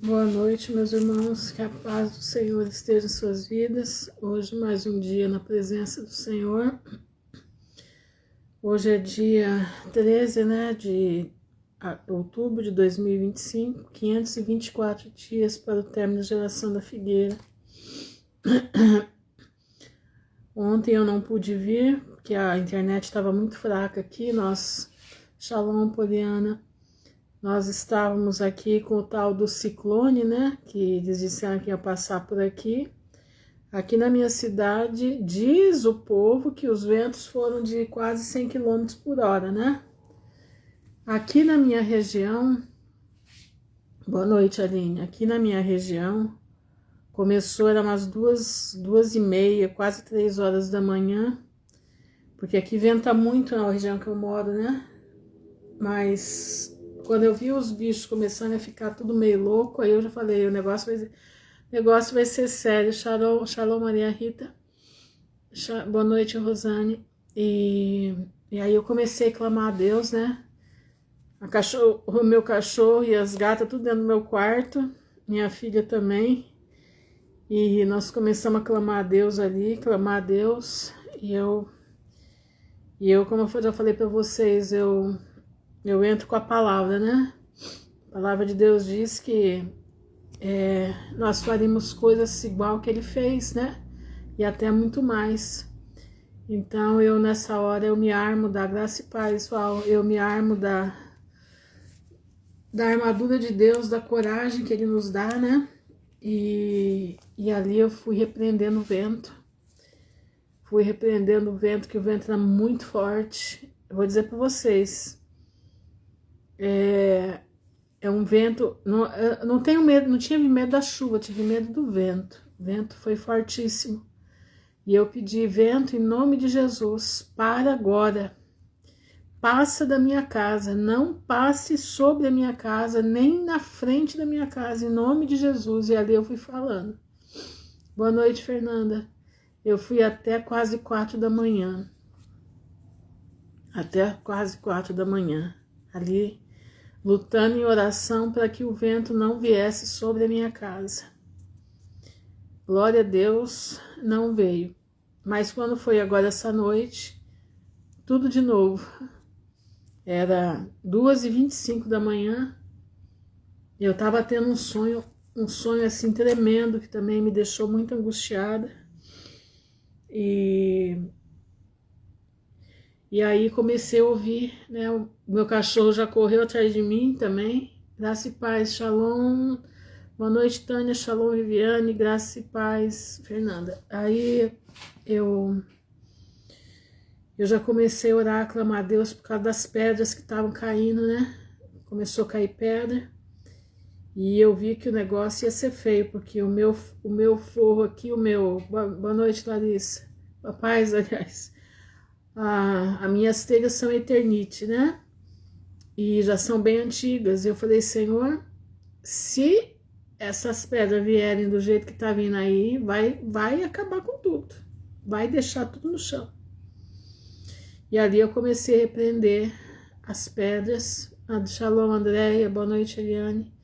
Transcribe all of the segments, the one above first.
Boa noite, meus irmãos, que a paz do Senhor esteja em suas vidas. Hoje mais um dia na presença do Senhor. Hoje é dia 13, de outubro de 2025, 524 dias para o término da geração da figueira. Ontem eu não pude vir, porque a internet estava muito fraca aqui. Shalom, Poliana. Nós estávamos aqui com o tal do ciclone, que eles disseram que ia passar por aqui. Aqui na minha cidade, diz o povo que os ventos foram de quase 100 km por hora, Aqui na minha região, boa noite, Aline. Aqui na minha região, começou, era umas 2h30, quase 3 horas da manhã, porque aqui venta muito na região que eu moro, Mas quando eu vi os bichos começando a ficar tudo meio louco, aí eu já falei, o negócio vai ser sério. Shalom, Maria Rita. Boa noite, Rosane. E aí eu comecei a clamar a Deus, O meu cachorro e as gatas tudo dentro do meu quarto, minha filha também. E nós começamos a clamar a Deus ali, E eu, como eu já falei para vocês, eu entro com a palavra, A palavra de Deus diz que nós faríamos coisas igual que ele fez, E até muito mais. Então eu nessa hora eu me armo da graça e paz, pessoal. Eu me armo da armadura de Deus, da coragem que ele nos dá, E ali eu fui repreendendo o vento. Que o vento era muito forte. Eu vou dizer para vocês. É um vento, não tenho medo, não tive medo da chuva, tive medo do vento. O vento foi fortíssimo. E eu pedi, vento, em nome de Jesus, para agora. Passa da minha casa, não passe sobre a minha casa, nem na frente da minha casa, em nome de Jesus. E ali eu fui falando. Boa noite, Fernanda. Eu fui até quase 4 da manhã. Ali, lutando em oração para que o vento não viesse sobre a minha casa. Glória a Deus, não veio. Mas quando foi agora essa noite, tudo de novo. Era 2h25 da manhã, eu estava tendo um sonho assim tremendo, que também me deixou muito angustiada. E aí comecei a ouvir, O meu cachorro já correu atrás de mim também. Graça e paz, Shalom. Boa noite, Tânia. Shalom, Viviane. Graça e paz, Fernanda. Aí eu já comecei a orar, a clamar a Deus por causa das pedras que estavam caindo, Começou a cair pedra. E eu vi que o negócio ia ser feio, porque o meu forro aqui, Boa noite, Larissa. Paz, aliás. As minhas telhas são Eternite, E já são bem antigas. Eu falei, Senhor, se essas pedras vierem do jeito que tá vindo aí, vai acabar com tudo. Vai deixar tudo no chão. E ali eu comecei a repreender as pedras. Shalom, Andréia. Boa noite, Eliane.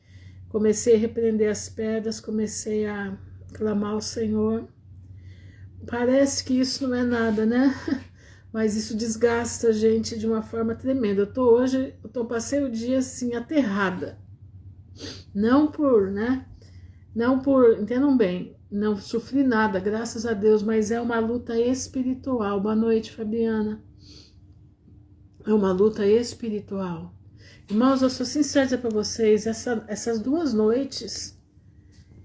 Comecei a repreender as pedras, comecei a clamar ao Senhor. Parece que isso não é nada, Mas isso desgasta a gente de uma forma tremenda. Passei o dia assim, aterrada. Não por, entendam bem, não sofri nada, graças a Deus, mas é uma luta espiritual. Boa noite, Fabiana. É uma luta espiritual. Irmãos, eu sou sincera para vocês, essas 2 noites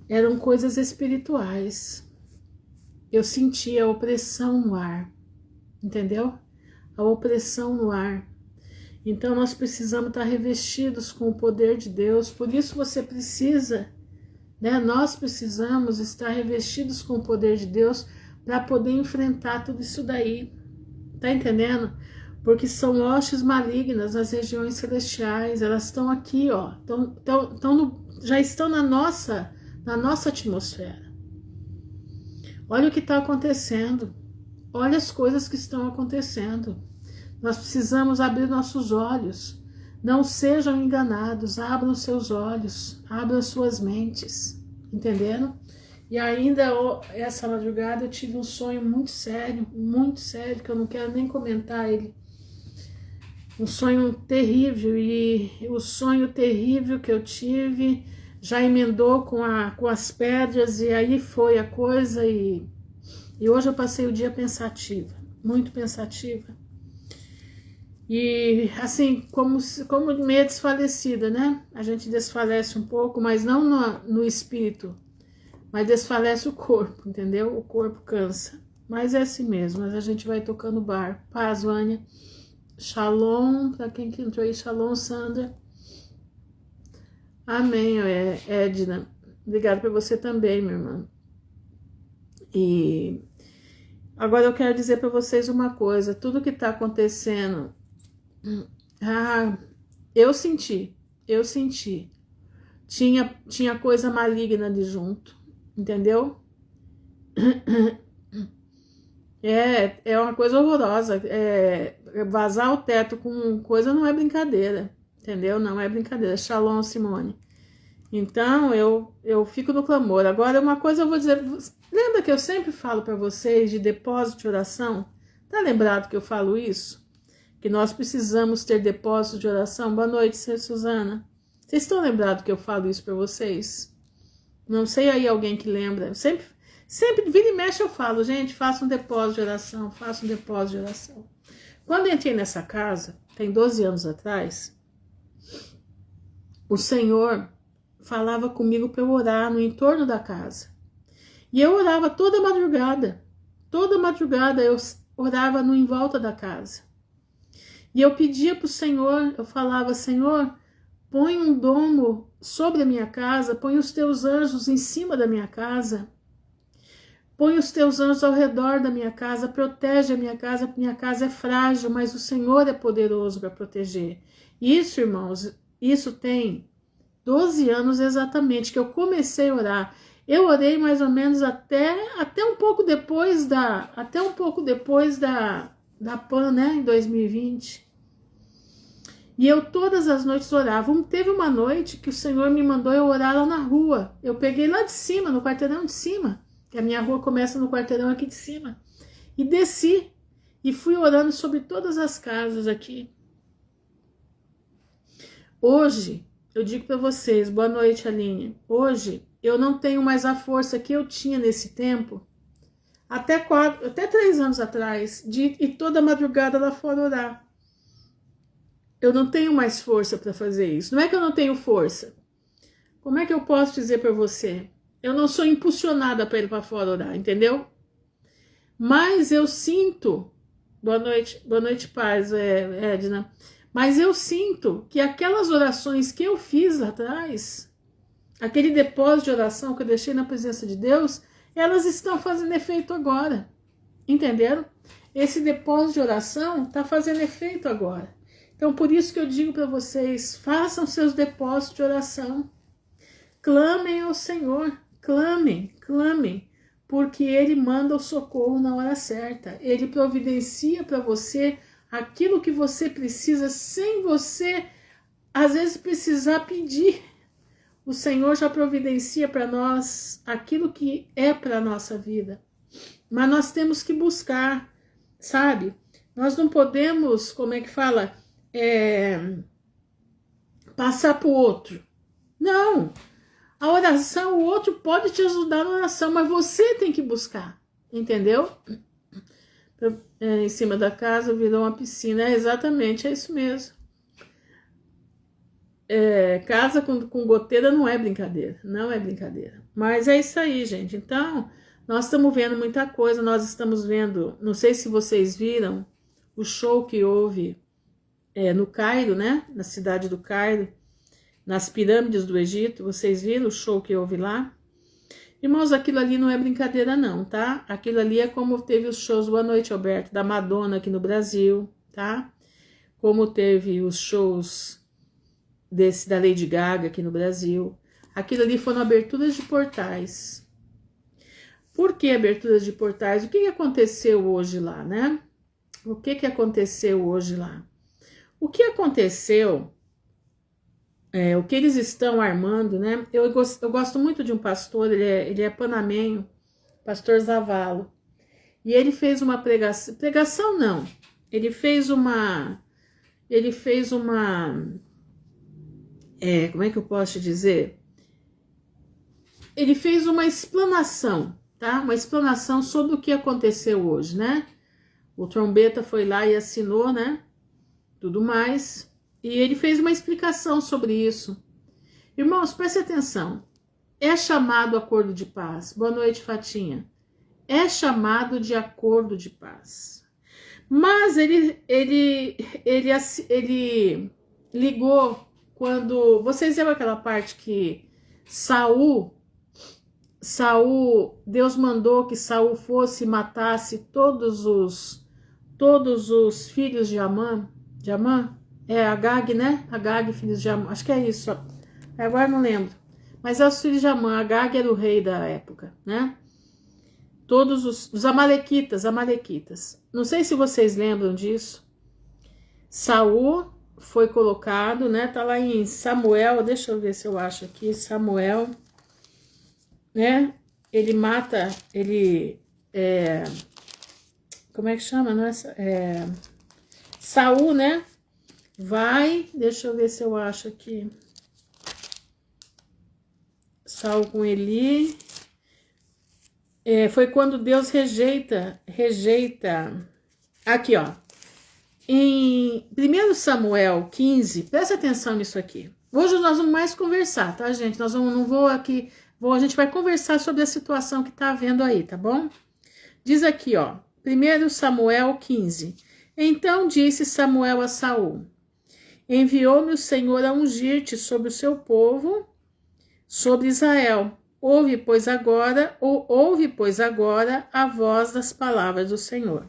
eram coisas espirituais. Eu senti a opressão no ar. Entendeu? A opressão no ar. Então nós precisamos estar revestidos com o poder de Deus. Por isso você precisa, Nós precisamos estar revestidos com o poder de Deus para poder enfrentar tudo isso daí. Tá entendendo? Porque são hostes malignas nas regiões celestiais. Elas estão aqui, já estão na nossa atmosfera. Olha o que está acontecendo. Olha as coisas que estão acontecendo. Nós precisamos abrir nossos olhos. Não sejam enganados, abram seus olhos, abram suas mentes, entenderam? E ainda essa madrugada eu tive um sonho muito sério, que eu não quero nem comentar ele. Um sonho terrível, e o sonho terrível que eu tive já emendou com as pedras, e aí foi a coisa, e hoje eu passei o dia pensativa, muito pensativa. E assim, como meio desfalecida, né? A gente desfalece um pouco, mas não no espírito, mas desfalece o corpo, entendeu? O corpo cansa. Mas é assim mesmo, mas a gente vai tocando o barco. Paz, Vânia. Shalom, para quem que entrou aí, shalom, Sandra. Amém, Edna. Obrigada por você também, minha irmã. E agora eu quero dizer para vocês uma coisa. Tudo que está acontecendo, eu senti. Tinha coisa maligna ali junto, entendeu? É uma coisa horrorosa. Vazar o teto com coisa não é brincadeira, entendeu? Não é brincadeira. Shalom, Simone. Então, eu fico no clamor. Agora, uma coisa eu vou dizer. Lembra que eu sempre falo para vocês de depósito de oração? Tá lembrado que eu falo isso? Que nós precisamos ter depósito de oração? Boa noite, Suzana. Vocês estão lembrados que eu falo isso para vocês? Não sei aí alguém que lembra. Sempre, vira e mexe eu falo, gente, faça um depósito de oração, faça um depósito de oração. Quando eu entrei nessa casa, tem 12 anos atrás, o Senhor falava comigo para eu orar no entorno da casa. E eu orava toda madrugada eu orava no em volta da casa. E eu pedia para o Senhor, eu falava, Senhor, põe um domo sobre a minha casa, põe os teus anjos em cima da minha casa, põe os teus anjos ao redor da minha casa, protege a minha casa é frágil, mas o Senhor é poderoso para proteger. Isso, irmãos, isso tem 12 anos exatamente que eu comecei a orar. Eu orei mais ou menos até um pouco depois da PAN, né, em 2020. E eu todas as noites orava. Teve uma noite que o Senhor me mandou eu orar lá na rua. Eu peguei lá de cima, no quarteirão de cima, que a minha rua começa no quarteirão aqui de cima, e desci e fui orando sobre todas as casas aqui. Hoje, eu digo para vocês, boa noite, Aline. Hoje, eu não tenho mais a força que eu tinha nesse tempo, até 3 anos atrás, de ir toda madrugada lá fora orar. Eu não tenho mais força para fazer isso. Não é que eu não tenho força. Como é que eu posso dizer para você? Eu não sou impulsionada para ir para fora orar, entendeu? Mas eu sinto, boa noite, paz, Edna. Mas eu sinto que aquelas orações que eu fiz lá atrás, aquele depósito de oração que eu deixei na presença de Deus, elas estão fazendo efeito agora. Entenderam? Esse depósito de oração está fazendo efeito agora. Então, por isso que eu digo para vocês, façam seus depósitos de oração. Clamem ao Senhor, clamem, porque Ele manda o socorro na hora certa. Ele providencia para você aquilo que você precisa, sem você, às vezes, precisar pedir. O Senhor já providencia para nós aquilo que é para a nossa vida. Mas nós temos que buscar, sabe? Nós não podemos, como é que fala, passar para o outro. Não. A oração, o outro pode te ajudar na oração, mas você tem que buscar. Entendeu? Em cima da casa virou uma piscina. Exatamente, é isso mesmo. Casa com goteira não é brincadeira. Não é brincadeira. Mas é isso aí, gente. Então, nós estamos vendo muita coisa. Nós estamos vendo, não sei se vocês viram, o show que houve no Cairo, né? Na cidade do Cairo, nas pirâmides do Egito. Vocês viram o show que houve lá? Irmãos, aquilo ali não é brincadeira não, tá? Aquilo ali é como teve os shows, boa noite, Alberto, da Madonna aqui no Brasil, tá? Como teve os shows da Lady Gaga aqui no Brasil. Aquilo ali foram aberturas de portais. Por que aberturas de portais? O que aconteceu hoje lá, né? O que aconteceu hoje lá? O que aconteceu o que eles estão armando, né? Eu gosto muito de um pastor, ele é panamenho, pastor Zavallo. E ele fez uma pregação não, ele fez uma, como é que eu posso te dizer? Ele fez uma explanação, tá? Uma explanação sobre o que aconteceu hoje, né? O trombeta foi lá e assinou, né? Tudo mais. E ele fez uma explicação sobre isso. Irmãos, preste atenção. É chamado acordo de paz. Boa noite, Fatinha. É chamado de acordo de paz. Mas ele ligou quando... Vocês lembram aquela parte que Saul, Deus mandou que Saul fosse e matasse todos os filhos de Amã? Agag, né? Agag, filhos de Amã. Acho que é isso. Agora não lembro. Mas é os filhos de Amã. Agag era o rei da época, né? Todos os amalequitas. Não sei se vocês lembram disso. Saul foi colocado, né? Tá lá em Samuel. Deixa eu ver se eu acho aqui. Samuel, né? Ele mata, como é que chama? Não é, Saul, né? Vai, deixa eu ver se eu acho aqui. Saul com Eli. Foi quando Deus rejeita. Aqui, ó. Em 1 Samuel 15, presta atenção nisso aqui. Hoje nós vamos mais conversar, tá, gente? A gente vai conversar sobre a situação que tá havendo aí, tá bom? Diz aqui, ó. 1 Samuel 15. Então disse Samuel a Saul: enviou-me o Senhor a ungir-te sobre o seu povo, sobre Israel. Ouve, pois agora a voz das palavras do Senhor.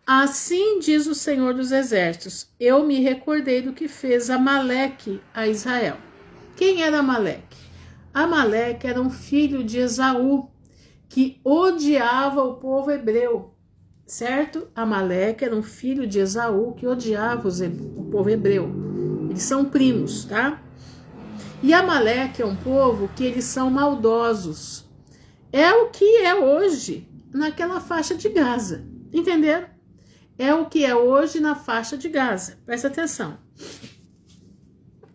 Assim diz o Senhor dos Exércitos: eu me recordei do que fez Amaleque a Israel. Quem era Amaleque? Amaleque era um filho de Esaú, que odiava o povo hebreu, certo? Amaleque era um filho de Esaú que odiava o povo hebreu. Eles são primos, tá? E Amaleque é um povo que eles são maldosos. É o que é hoje naquela faixa de Gaza. Entenderam? É o que é hoje na faixa de Gaza. Presta atenção.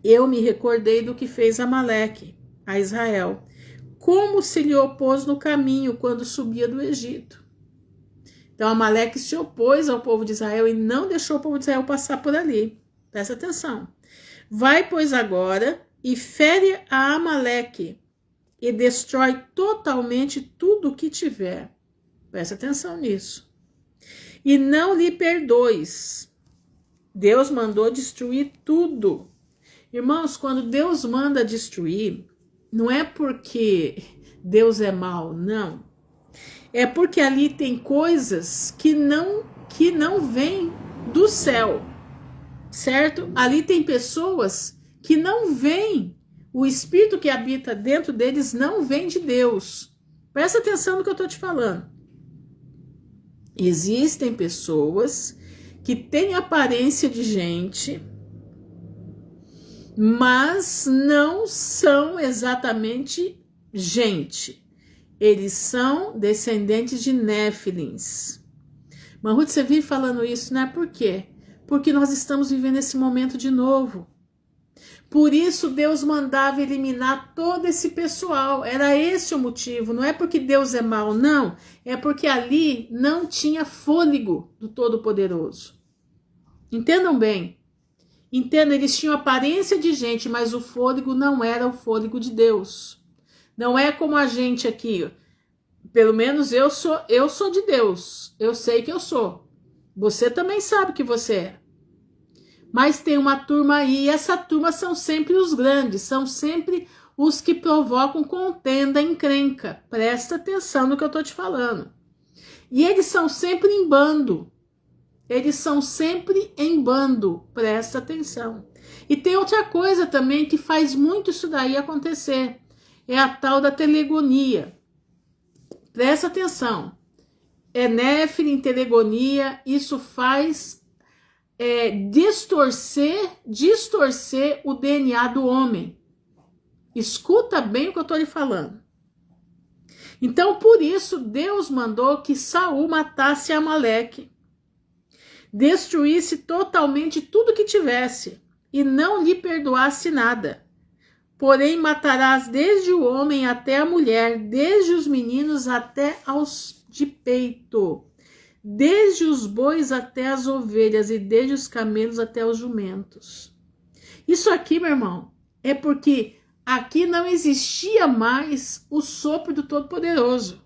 Eu me recordei do que fez Amaleque a Israel, como se lhe opôs no caminho quando subia do Egito. Então Amaleque se opôs ao povo de Israel e não deixou o povo de Israel passar por ali. Presta atenção. Vai, pois, agora e fere a Amaleque e destrói totalmente tudo o que tiver. Presta atenção nisso. E não lhe perdoes. Deus mandou destruir tudo. Irmãos, quando Deus manda destruir, não é porque Deus é mau, não. É porque ali tem coisas que não vêm do céu, certo? Ali tem pessoas que não vêm, o Espírito que habita dentro deles não vem de Deus. Presta atenção no que eu estou te falando. Existem pessoas que têm aparência de gente, mas não são exatamente gente. Eles são descendentes de Néfilins. Ruth, você vive falando isso, né? Por quê? Porque nós estamos vivendo esse momento de novo. Por isso Deus mandava eliminar todo esse pessoal. Era esse o motivo. Não é porque Deus é mau, não. É porque ali não tinha fôlego do Todo-Poderoso. Entendam bem. Entendam, eles tinham aparência de gente, mas o fôlego não era o fôlego de Deus. Não é como a gente aqui. Pelo menos eu sou de Deus. Eu sei que eu sou. Você também sabe que você é. Mas tem uma turma aí, e essa turma são sempre os grandes, são sempre os que provocam contenda, encrenca. Presta atenção no que eu estou te falando. E eles são sempre em bando. Presta atenção. E tem outra coisa também que faz muito isso daí acontecer. É a tal da telegonia. Presta atenção. É Néfilim, telegonia, isso faz distorcer o DNA do homem. Escuta bem o que eu estou lhe falando. Então, por isso, Deus mandou que Saul matasse Amaleque, destruísse totalmente tudo que tivesse e não lhe perdoasse nada. Porém, matarás desde o homem até a mulher, desde os meninos até aos de peito, desde os bois até as ovelhas e desde os camelos até os jumentos. Isso aqui, meu irmão, é porque aqui não existia mais o sopro do Todo-Poderoso.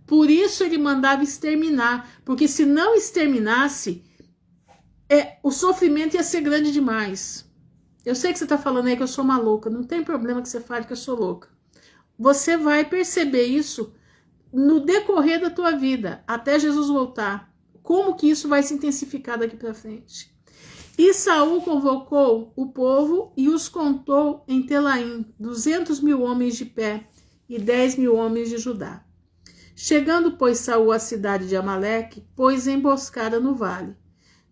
Por isso ele mandava exterminar, porque se não exterminasse, o sofrimento ia ser grande demais. Eu sei que você está falando aí que eu sou uma louca, não tem problema que você fale que eu sou louca. Você vai perceber isso no decorrer da tua vida, até Jesus voltar. Como que isso vai se intensificar daqui para frente? E Saul convocou o povo e os contou em Telaim, 200.000 homens de pé e 10.000 homens de Judá. Chegando, pois, Saul à cidade de Amaleque, pôs emboscada no vale.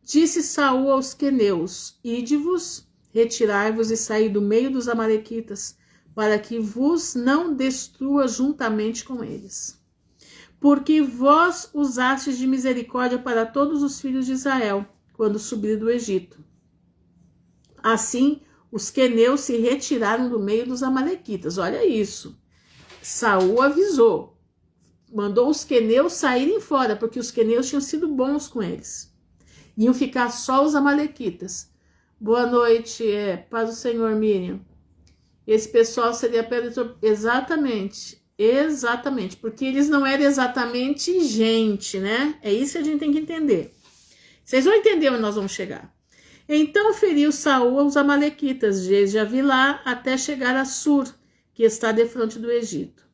Disse Saul aos queneus: Ide-vos, retirai-vos e saí do meio dos amalequitas, para que vos não destrua juntamente com eles. Porque vós usastes de misericórdia para todos os filhos de Israel, quando subiram do Egito. Assim, os queneus se retiraram do meio dos amalequitas. Olha isso. Saul avisou. Mandou os queneus saírem fora, porque os queneus tinham sido bons com eles. Iam ficar só os amalequitas. Boa noite, paz do Senhor, Miriam. Esse pessoal seria pedra... Exatamente, porque eles não eram exatamente gente, né? É isso que a gente tem que entender. Vocês vão entender onde nós vamos chegar. Então feriu Saul aos amalequitas, desde Avilá até chegar a Sur, que está defronte do Egito.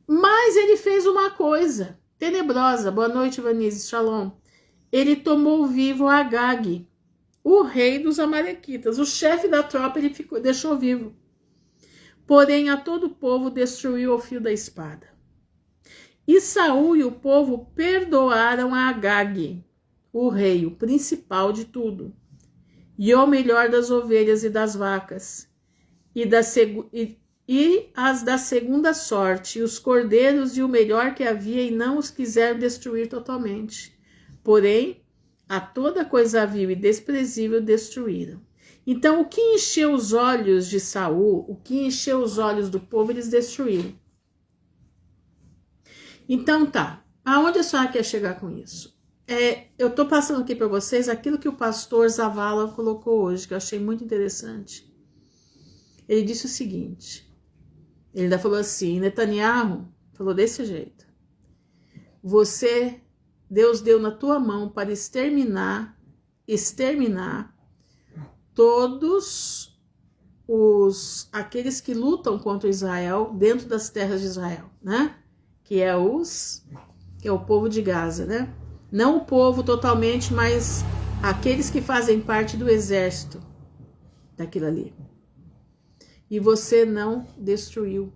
Mas ele fez uma coisa tenebrosa. Boa noite, Vanise, shalom. Ele tomou vivo Agag, o rei dos amalequitas. O chefe da tropa ele deixou vivo. Porém, a todo o povo destruiu ao fio da espada. E Saul e o povo perdoaram a Agag, o rei, o principal de tudo, e o melhor das ovelhas e das vacas, e as da segunda sorte, e os cordeiros e o melhor que havia, e não os quiseram destruir totalmente. Porém, a toda coisa vil e desprezível destruíram. Então, o que encheu os olhos de Saul, o que encheu os olhos do povo, eles destruíram. Então, tá. Aonde a senhora quer chegar com isso? Eu tô passando aqui para vocês aquilo que o pastor Zavala colocou hoje, que eu achei muito interessante. Ele disse o seguinte, ele ainda falou assim, Netanyahu falou desse jeito: Deus deu na tua mão para exterminar todos aqueles que lutam contra Israel dentro das terras de Israel, né? Que é o povo de Gaza, né? Não o povo totalmente, mas aqueles que fazem parte do exército daquilo ali. E você não destruiu.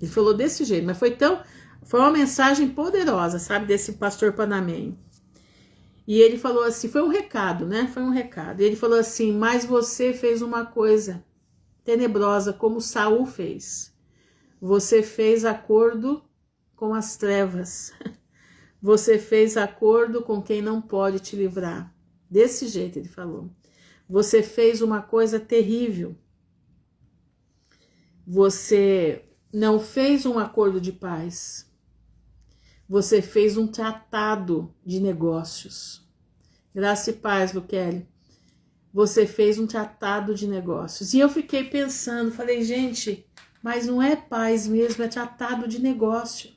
Ele falou desse jeito, mas foi uma mensagem poderosa, sabe, desse pastor panamenho. E ele falou assim, foi um recado, né? Foi um recado. E ele falou assim, mas você fez uma coisa tenebrosa, como Saul fez. Você fez acordo com as trevas. Você fez acordo com quem não pode te livrar. Desse jeito ele falou. Você fez uma coisa terrível. Você não fez um acordo de paz. Você fez um tratado de negócios. Graça e paz, Luquele. Você fez um tratado de negócios. E eu fiquei pensando, falei, gente, mas não é paz mesmo, é tratado de negócio.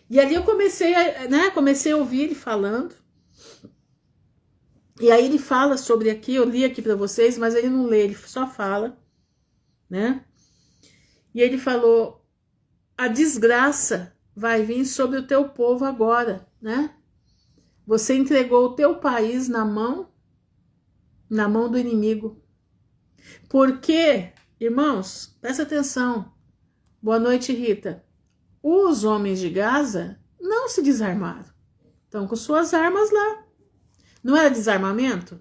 E ali eu comecei a ouvir ele falando. E aí ele fala sobre aqui, eu li aqui para vocês, mas ele não lê, ele só fala, né? E ele falou, a desgraça vai vir sobre o teu povo agora, né? Você entregou o teu país na mão do inimigo. Porque, irmãos, presta atenção. Boa noite, Rita. Os homens de Gaza não se desarmaram. Estão com suas armas lá. Não era desarmamento?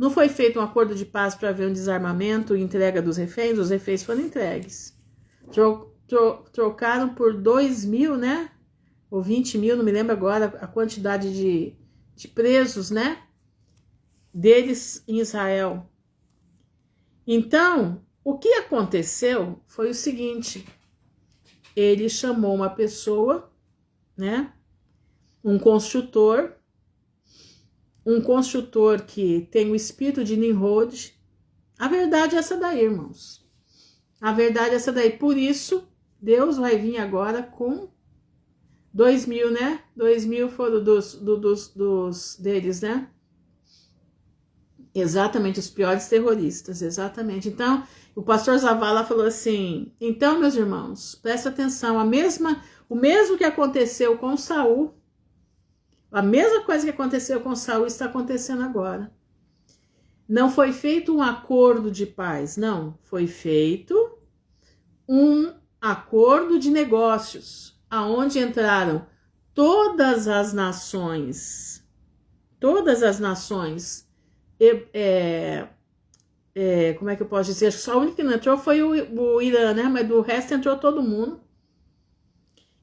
Não foi feito um acordo de paz para haver um desarmamento e entrega dos reféns? Os reféns foram entregues. Trocaram por 2.000, né? Ou 20.000, não me lembro agora a quantidade de presos, né? Deles em Israel. Então, o que aconteceu foi o seguinte: ele chamou uma pessoa, né? Um construtor que tem o espírito de Nimrod. A verdade é essa daí, irmãos. A verdade é essa daí. Por isso, Deus vai vir agora com 2.000, né? 2.000 foram dos deles, né? Exatamente, os piores terroristas, exatamente. Então, o pastor Zavala falou assim: então, meus irmãos, presta atenção, o mesmo que aconteceu com Saul, a mesma coisa que aconteceu com Saul está acontecendo agora. Não foi feito um acordo de paz, não, foi feito um acordo de negócios, aonde entraram todas as nações, como é que eu posso dizer? Acho que só o único que não entrou foi o Irã, né? Mas do resto entrou todo mundo.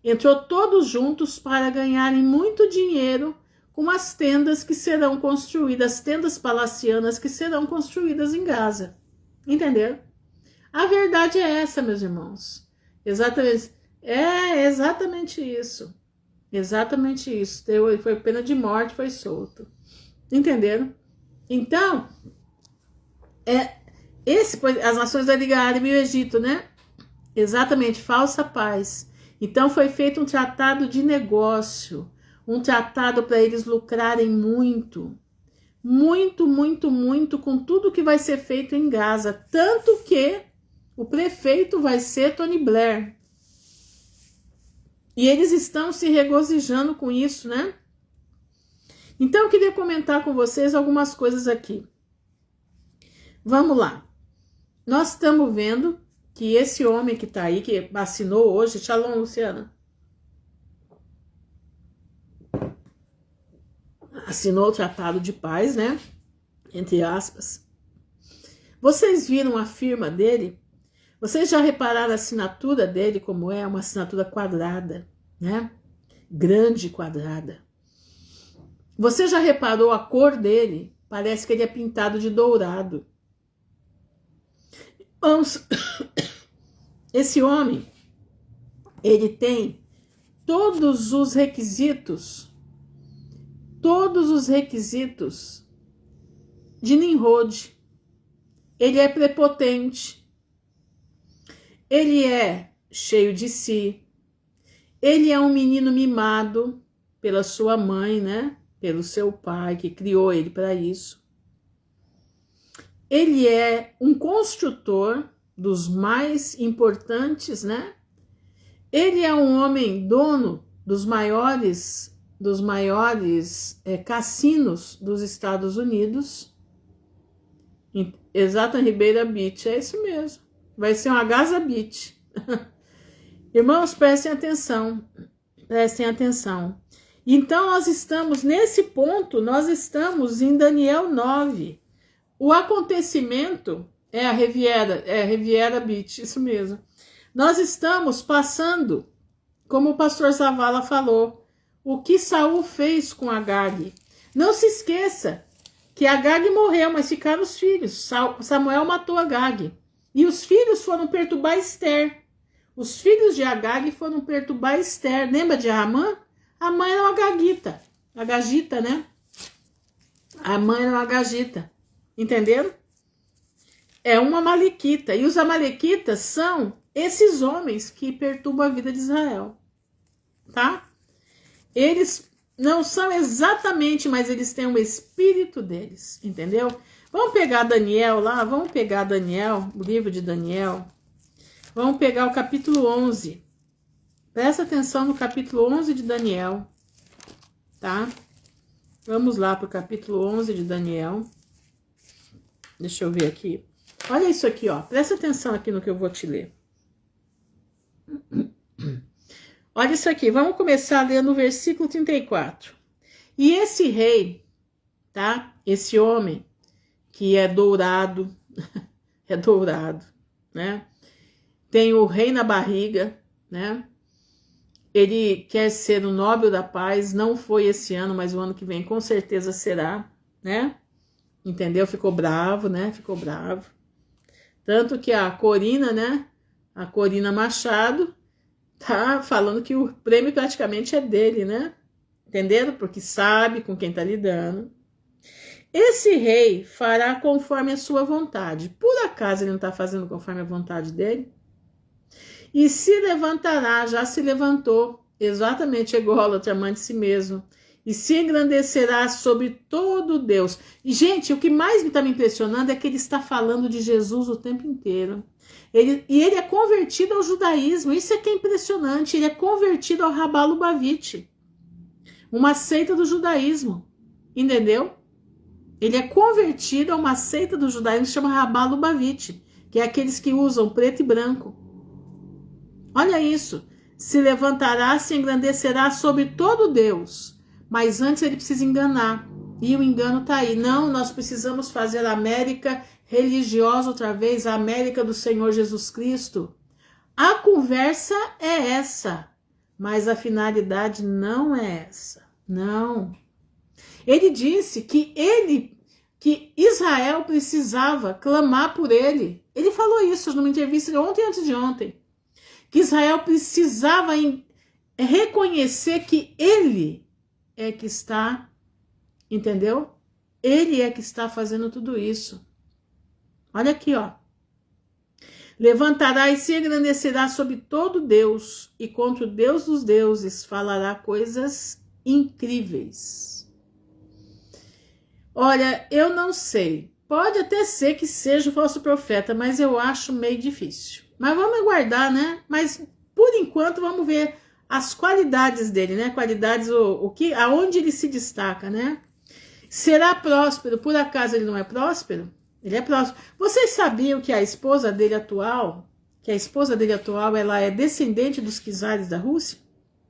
Entrou todos juntos para ganharem muito dinheiro com as tendas que serão construídas, as tendas palacianas que serão construídas em Gaza. Entenderam? A verdade é essa, meus irmãos. Exatamente. É exatamente isso. Exatamente isso. Foi pena de morte, foi solto. Entenderam? Então, as nações da Liga Árabe e o Egito, né? Exatamente, falsa paz. Então foi feito um tratado de negócio, um tratado para eles lucrarem muito, muito, muito, muito com tudo que vai ser feito em Gaza. Tanto que o prefeito vai ser Tony Blair. E eles estão se regozijando com isso, né? Então eu queria comentar com vocês algumas coisas aqui. Vamos lá. Nós estamos vendo que esse homem que está aí, que assinou hoje, Shalom, Luciana, assinou o tratado de paz, né? Entre aspas. Vocês viram a firma dele? Vocês já repararam a assinatura dele como é? Uma assinatura quadrada, né? Grande quadrada. Você já reparou a cor dele? Parece que ele é pintado de dourado. Vamos. Esse homem, ele tem todos os requisitos de Nimrod. Ele é prepotente, ele é cheio de si, ele é um menino mimado pela sua mãe, né? Pelo seu pai, que criou ele para isso. Ele é um construtor dos mais importantes, né? Ele é um homem dono dos maiores cassinos dos Estados Unidos. Exato, em Ribeira Beach, é isso mesmo. Vai ser uma Gaza Beach. Irmãos, prestem atenção. Prestem atenção. Então, nós estamos nesse ponto, nós estamos em Daniel 9. O acontecimento é a Riviera Beach, isso mesmo. Nós estamos passando, como o pastor Zavala falou, o que Saul fez com Agag. Não se esqueça que Agag morreu, mas ficaram os filhos. Samuel matou Agag. E os filhos foram perturbar Esther. Os filhos de Agag foram perturbar Esther. Lembra de Amã? A mãe era uma Agagita. Agagita, né? A mãe era uma Agagita. Entenderam? É uma amalequita. E os amalequitas são esses homens que perturbam a vida de Israel. Tá? Eles não são exatamente, mas eles têm um espírito deles. Entendeu? Vamos pegar Daniel lá. Vamos pegar Daniel, o livro de Daniel. Vamos pegar o capítulo 11. Presta atenção no capítulo 11 de Daniel. Tá? Vamos lá para o capítulo 11 de Daniel. Deixa eu ver aqui. Olha isso aqui, ó. Presta atenção aqui no que eu vou te ler. Olha isso aqui. Vamos começar a ler no versículo 34. E esse rei, tá? Esse homem que é dourado, é dourado, né? Tem o rei na barriga, né? Ele quer ser o Nobel da Paz, não foi esse ano, mas o ano que vem com certeza será, né? Entendeu? Ficou bravo, né? Ficou bravo. Tanto que a Corina, né? A Corina Machado tá falando que o prêmio praticamente é dele, né? Entenderam? Porque sabe com quem tá lidando. Esse rei fará conforme a sua vontade. Por acaso ele não tá fazendo conforme a vontade dele? E se levantará, já se levantou, exatamente ególatra, amante de si mesmo, e se engrandecerá sobre todo Deus. E, gente, o que mais está me impressionando é que ele está falando de Jesus o tempo inteiro. Ele é convertido ao judaísmo, isso é que é impressionante, ele é convertido ao Rabá Lubavitch, uma seita do judaísmo, entendeu? Ele é convertido a uma seita do judaísmo que se chama Rabá Lubavitch, que é aqueles que usam preto e branco. Olha isso, se levantará, se engrandecerá sobre todo Deus, mas antes ele precisa enganar, e o engano está aí. Não, nós precisamos fazer a América religiosa outra vez, a América do Senhor Jesus Cristo. A conversa é essa, mas a finalidade não é essa, não. Ele disse que Israel precisava clamar por ele. Ele falou isso numa entrevista ontem antes de ontem. Que Israel precisava reconhecer que ele é que está, entendeu? Ele é que está fazendo tudo isso. Olha aqui, ó. Levantará e se engrandecerá sobre todo Deus, e contra o Deus dos deuses falará coisas incríveis. Olha, eu não sei. Pode até ser que seja o falso profeta, mas eu acho meio difícil. Mas vamos aguardar, né? Mas por enquanto vamos ver as qualidades dele, né? Qualidades, aonde ele se destaca, né? Será próspero? Por acaso ele não é próspero? Ele é próspero. Vocês sabiam que a esposa dele atual, ela é descendente dos czares da Rússia?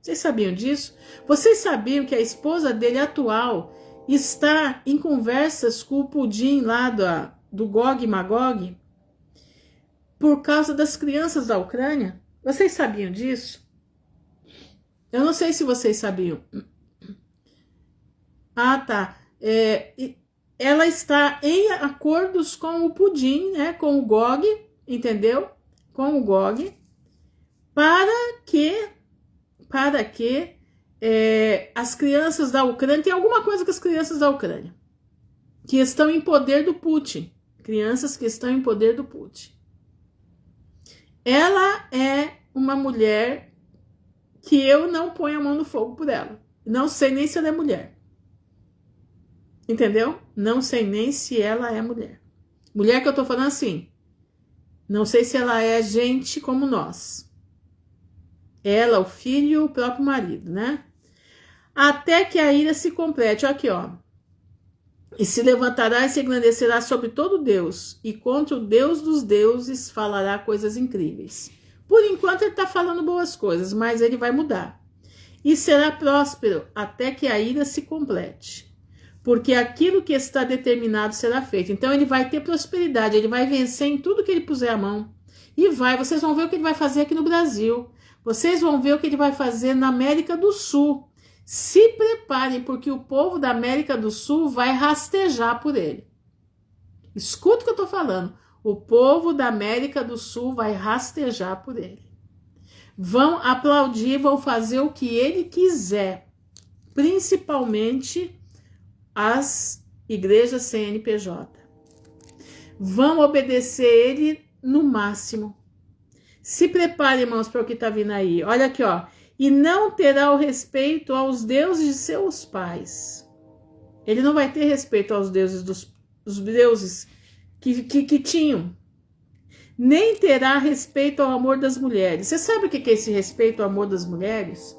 Vocês sabiam disso? Vocês sabiam que a esposa dele atual está em conversas com o Pudim lá do Gog e Magog? Por causa das crianças da Ucrânia. Vocês sabiam disso? Eu não sei se vocês sabiam. Ah, tá. Ela está em acordos com o Pudim, né? Com o Gog, entendeu? Com o Gog, para que as crianças da Ucrânia, tem alguma coisa com as crianças da Ucrânia, que estão em poder do Putin. Crianças que estão em poder do Putin. Ela é uma mulher que eu não ponho a mão no fogo por ela. Não sei nem se ela é mulher. Entendeu? Não sei nem se ela é mulher. Mulher que eu tô falando assim. Não sei se ela é gente como nós. Ela, o filho e o próprio marido, né? Até que a ira se complete. Olha aqui, ó. E se levantará e se engrandecerá sobre todo Deus, e contra o Deus dos deuses falará coisas incríveis. Por enquanto ele está falando boas coisas, mas ele vai mudar. E será próspero até que a ira se complete, porque aquilo que está determinado será feito. Então ele vai ter prosperidade, ele vai vencer em tudo que ele puser a mão. E vocês vão ver o que ele vai fazer aqui no Brasil. Vocês vão ver o que ele vai fazer na América do Sul. Se preparem, porque o povo da América do Sul vai rastejar por ele. Escuta o que eu estou falando. O povo da América do Sul vai rastejar por ele. Vão aplaudir, vão fazer o que ele quiser. Principalmente as igrejas CNPJ. Vão obedecer ele no máximo. Se preparem, irmãos, para o que está vindo aí. Olha aqui, ó. E não terá o respeito aos deuses de seus pais. Ele não vai ter respeito aos deuses dos deuses que tinham. Nem terá respeito ao amor das mulheres. Você sabe o que é esse respeito ao amor das mulheres?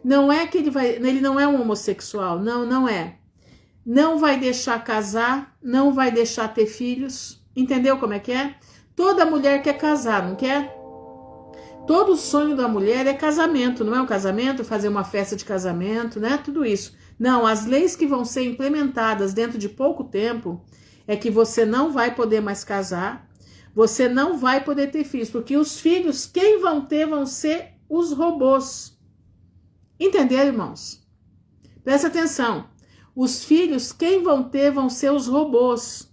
Não é que ele não é um homossexual. Não, não é. Não vai deixar casar, não vai deixar ter filhos. Entendeu como é que é? Toda mulher quer casar, não quer? Todo sonho da mulher é casamento, não é um casamento? Fazer uma festa de casamento, né? Tudo isso. Não, as leis que vão ser implementadas dentro de pouco tempo é que você não vai poder mais casar, você não vai poder ter filhos, porque os filhos, quem vão ter vão ser os robôs. Entenderam, irmãos? Presta atenção. Os filhos, quem vão ter vão ser os robôs.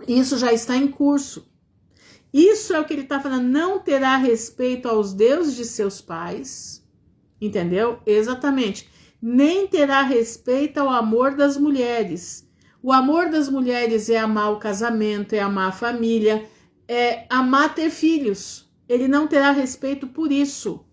Isso já está em curso. Isso é o que ele está falando. Não terá respeito aos deuses de seus pais. Entendeu? Exatamente. Nem terá respeito ao amor das mulheres. O amor das mulheres é amar o casamento, é amar a família, é amar ter filhos. Ele não terá respeito por isso.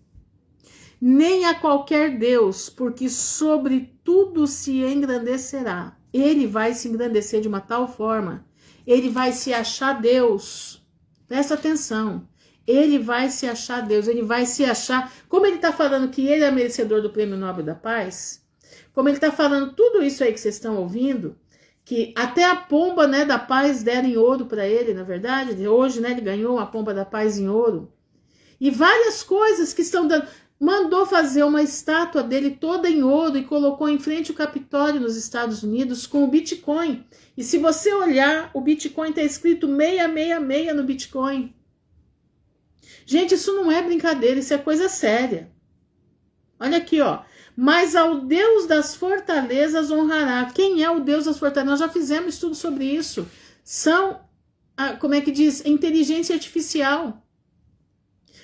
Nem a qualquer Deus, porque sobre tudo se engrandecerá. Ele vai se engrandecer de uma tal forma. Ele vai se achar Deus. Presta atenção. Ele vai se achar Deus. Ele vai se achar... Como ele está falando que ele é merecedor do Prêmio Nobel da Paz, como ele está falando tudo isso aí que vocês estão ouvindo, que até a pomba, né, da paz deram em ouro para ele, na verdade. Hoje, né, ele ganhou uma pomba da paz em ouro. E várias coisas que estão dando... Mandou fazer uma estátua dele toda em ouro e colocou em frente o Capitólio nos Estados Unidos com o Bitcoin. E se você olhar, o Bitcoin está escrito 666 no Bitcoin. Gente, isso não é brincadeira, isso é coisa séria. Olha aqui, ó. Mas ao Deus das fortalezas honrará. Quem é o Deus das fortalezas? Nós já fizemos estudo sobre isso. São, como é que diz? Inteligência artificial.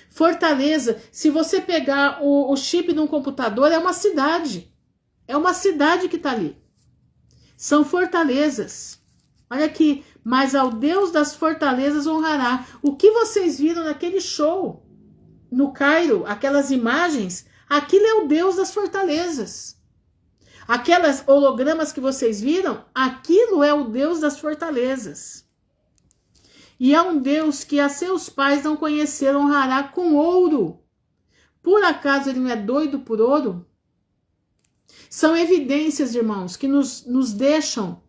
Fortaleza, se você pegar o chip de um computador, é uma cidade. É uma cidade que está ali. São fortalezas. Olha aqui. Mas ao Deus das fortalezas honrará. O que vocês viram naquele show no Cairo, aquelas imagens, aquilo é o Deus das fortalezas. Aquelas hologramas que vocês viram, aquilo é o Deus das fortalezas. E é um Deus que a seus pais não conheceram, honrará com ouro. Por acaso ele não é doido por ouro? São evidências, irmãos, que nos deixam,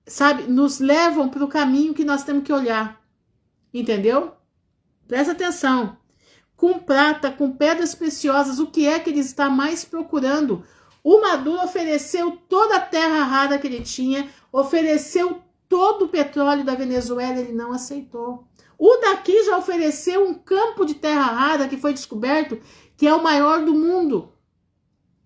sabe, nos levam para o caminho que nós temos que olhar. Entendeu? Presta atenção. Com prata, com pedras preciosas, o que é que ele está mais procurando? O Maduro ofereceu toda a terra rara que ele tinha, ofereceu todo o petróleo da Venezuela, ele não aceitou. O daqui já ofereceu um campo de terra rara que foi descoberto, que é o maior do mundo.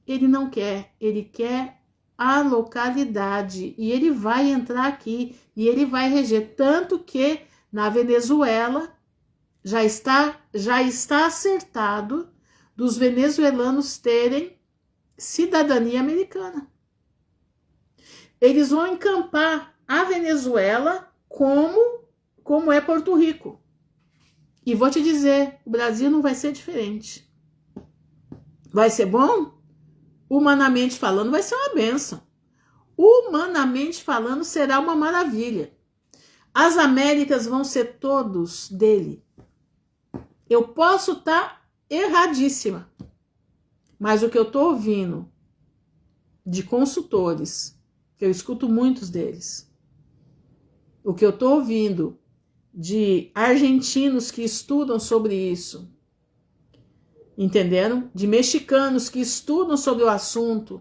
Ele não quer, ele quer a localidade. E ele vai entrar aqui, e ele vai reger. Tanto que na Venezuela já está acertado dos venezuelanos terem cidadania americana. Eles vão encampar a Venezuela como é Porto Rico. E vou te dizer, o Brasil não vai ser diferente. Vai ser bom? Humanamente falando, vai ser uma bênção. Humanamente falando, será uma maravilha. As Américas vão ser todos dele. Eu posso estar erradíssima, mas o que eu estou ouvindo de consultores, que eu escuto muitos deles, o que eu estou ouvindo de argentinos que estudam sobre isso, entenderam? De mexicanos que estudam sobre o assunto.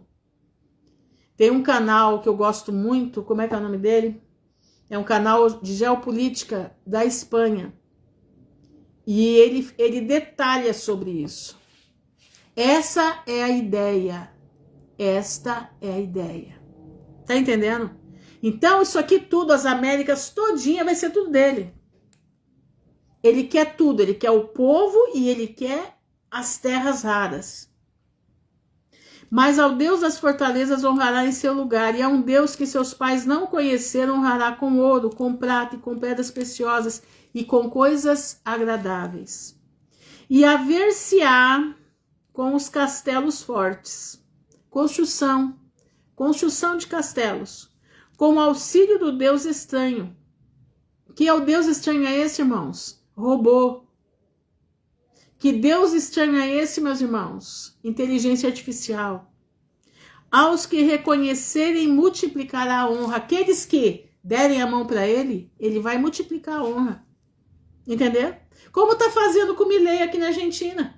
Tem um canal que eu gosto muito, como é que é o nome dele? É um canal de geopolítica da Espanha. E ele detalha sobre isso. Essa é a ideia. Esta é a ideia. Tá entendendo? Então, isso aqui tudo, as Américas todinha, vai ser tudo dele. Ele quer tudo. Ele quer o povo e ele quer as terras raras. Mas ao Deus das fortalezas honrará em seu lugar. E a um Deus que seus pais não conheceram, honrará com ouro, com prata e com pedras preciosas e com coisas agradáveis. E haver-se-á com os castelos fortes. Construção de castelos, com o auxílio do Deus estranho. Que é o Deus estranho é esse, irmãos? Robô. Que Deus estranho é esse, meus irmãos? Inteligência artificial. Aos que reconhecerem, multiplicará a honra. Aqueles que derem a mão para ele, ele vai multiplicar a honra. Entendeu? Como está fazendo com o Milei aqui na Argentina.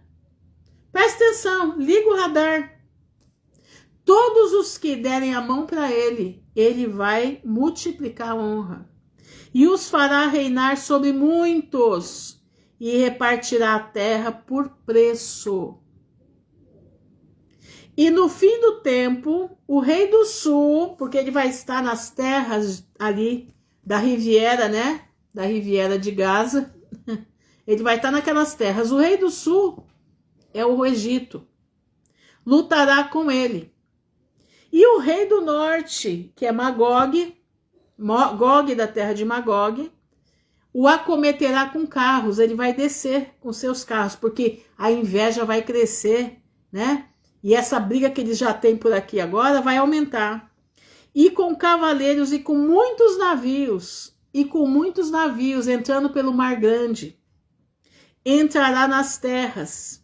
Presta atenção, liga o radar. Todos os que derem a mão para ele, ele vai multiplicar a honra. E os fará reinar sobre muitos, e repartirá a terra por preço. E no fim do tempo, o rei do sul, porque ele vai estar nas terras ali da Riviera, né? Da Riviera de Gaza. Ele vai estar naquelas terras. O rei do sul é o Egito. Lutará com ele. E o rei do norte, que é Magog, Gog da terra de Magog, o acometerá com carros. Ele vai descer com seus carros, porque a inveja vai crescer, né? E essa briga que eles já têm por aqui agora vai aumentar. E com cavaleiros e com muitos navios, entrando pelo Mar Grande, entrará nas terras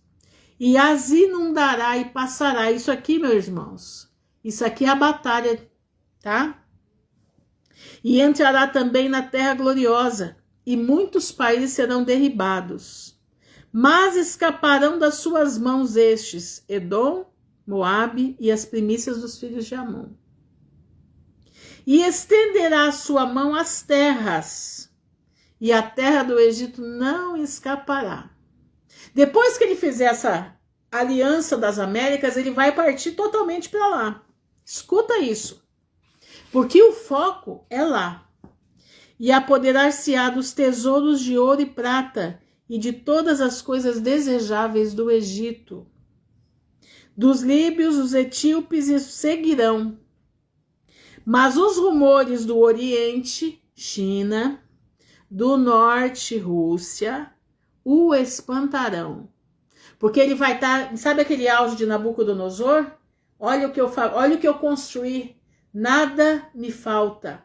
e as inundará e passará. Isso aqui, meus irmãos, isso aqui é a batalha, tá? E entrará também na terra gloriosa, e muitos países serão derribados. Mas escaparão das suas mãos estes, Edom, Moabe e as primícias dos filhos de Amon. E estenderá a sua mão às terras, e a terra do Egito não escapará. Depois que ele fizer essa aliança das Américas, ele vai partir totalmente para lá. Escuta isso, porque o foco é lá. E apoderar-se-á dos tesouros de ouro e prata e de todas as coisas desejáveis do Egito. Dos líbios, os etíopes o seguirão. Mas os rumores do Oriente, China, do Norte, Rússia, o espantarão. Porque ele vai estar, sabe aquele auge de Nabucodonosor? Olha o que eu construí, nada me falta.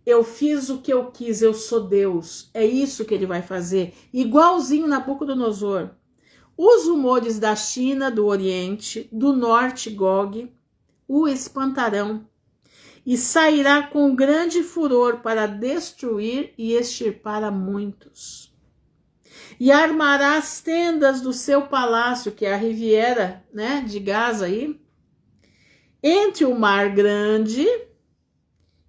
Eu fiz o que eu quis, eu sou Deus. É isso que ele vai fazer, igualzinho Nabucodonosor. Os rumores da China, do Oriente, do Norte, Gog, o espantarão. E sairá com grande furor para destruir e extirpar a muitos. E armará as tendas do seu palácio, que é a Riviera, né, de Gaza aí, entre o Mar Grande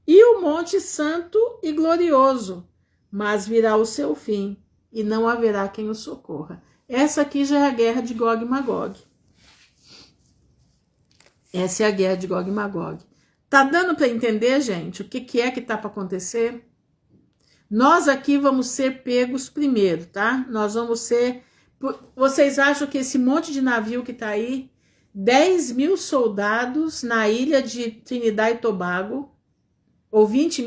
e o Monte Santo e Glorioso, mas virá o seu fim, e não haverá quem o socorra. Essa aqui já é a guerra de Gog e Magog. Essa é a guerra de Gog e Magog. Tá dando para entender, gente, o que é que tá para acontecer? Nós aqui vamos ser pegos primeiro, tá? Nós vamos ser... Vocês acham que esse monte de navio que tá aí, 10 mil soldados na ilha de Trinidad e Tobago, ou 20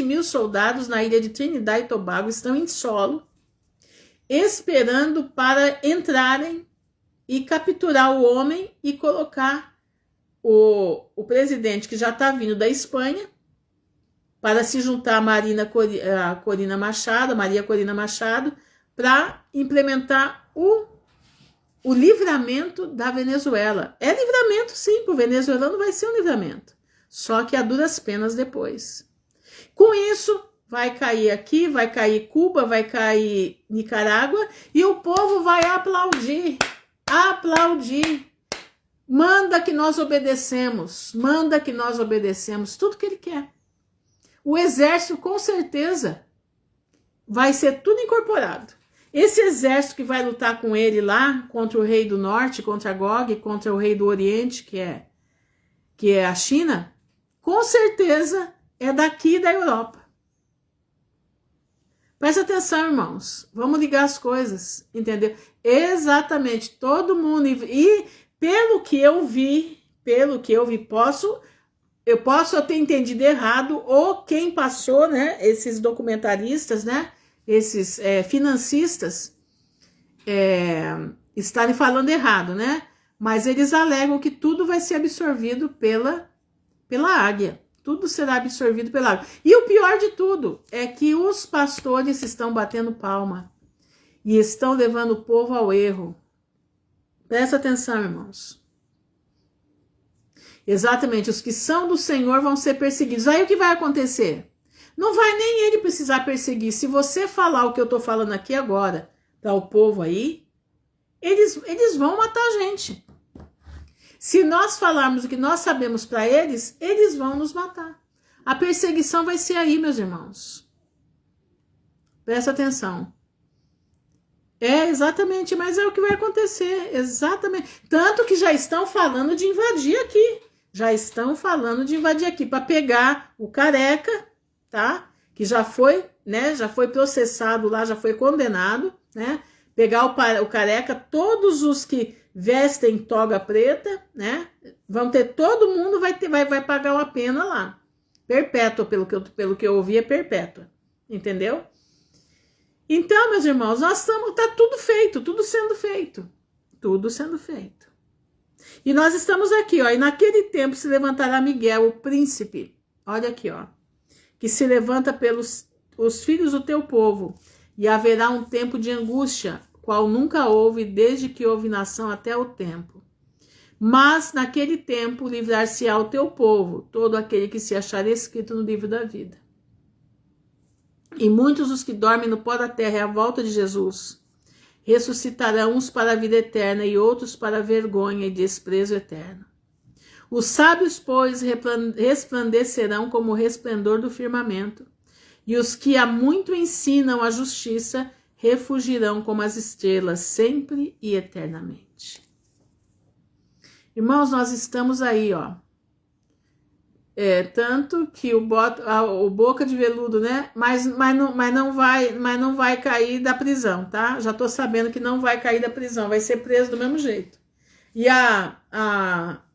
mil soldados na ilha de Trinidad e Tobago estão em solo, esperando para entrarem e capturar o homem e colocar o presidente, que já está vindo da Espanha, para se juntar a Maria Corina Machado, para implementar o livramento da Venezuela. É livramento, sim, para o venezuelano vai ser um livramento, só que a duras penas depois. Com isso, vai cair aqui, vai cair Cuba, vai cair Nicarágua, e o povo vai aplaudir. Manda que nós obedecemos, tudo que ele quer. O exército, com certeza, vai ser tudo incorporado. Esse exército que vai lutar com ele lá, contra o rei do norte, contra Gog, contra o rei do oriente, que é a China, com certeza é daqui da Europa. Presta atenção, irmãos. Vamos ligar as coisas, entendeu? Exatamente, todo mundo. E pelo que eu vi, eu posso ter entendido errado, ou quem passou, né, esses documentaristas, né, esses financistas, estarem falando errado, né? Mas eles alegam que tudo vai ser absorvido pela águia. Tudo será absorvido pela água. E o pior de tudo é que os pastores estão batendo palma e estão levando o povo ao erro. Presta atenção, irmãos. Exatamente, os que são do Senhor vão ser perseguidos. Aí o que vai acontecer? Não vai nem ele precisar perseguir. Se você falar o que eu estou falando aqui agora para o povo aí, eles vão matar a gente. Se nós falarmos o que nós sabemos para eles, eles vão nos matar. A perseguição vai ser aí, meus irmãos. Presta atenção. É, exatamente, mas é o que vai acontecer, exatamente. Tanto que já estão falando de invadir aqui. Já estão falando de invadir aqui para pegar o Careca, tá? Que já foi, né? Já foi processado lá, já foi condenado, né? Pegar o Careca, todos os que vestem toga preta, né? Vão ter, todo mundo vai pagar uma pena lá. Perpétua, pelo que eu ouvi, é perpétua. Entendeu? Então, meus irmãos, tá tudo feito, tudo sendo feito. Tudo sendo feito. E nós estamos aqui, ó. E naquele tempo se levantará Miguel, o príncipe. Olha aqui, ó. Que se levanta pelos os filhos do teu povo. E haverá um tempo de angústia, qual nunca houve, desde que houve nação até o tempo. Mas naquele tempo livrar-se-á o teu povo, todo aquele que se achar escrito no livro da vida. E muitos dos que dormem no pó da terra é a volta de Jesus. Ressuscitarão uns para a vida eterna e outros para a vergonha e desprezo eterno. Os sábios, pois, resplandecerão como o resplendor do firmamento, e os que há muito ensinam a justiça refugirão como as estrelas, sempre e eternamente. Irmãos, nós estamos aí, ó. Tanto que o Boca de Veludo, né? Mas não vai cair da prisão, tá? Já tô sabendo que não vai cair da prisão, vai ser preso do mesmo jeito. E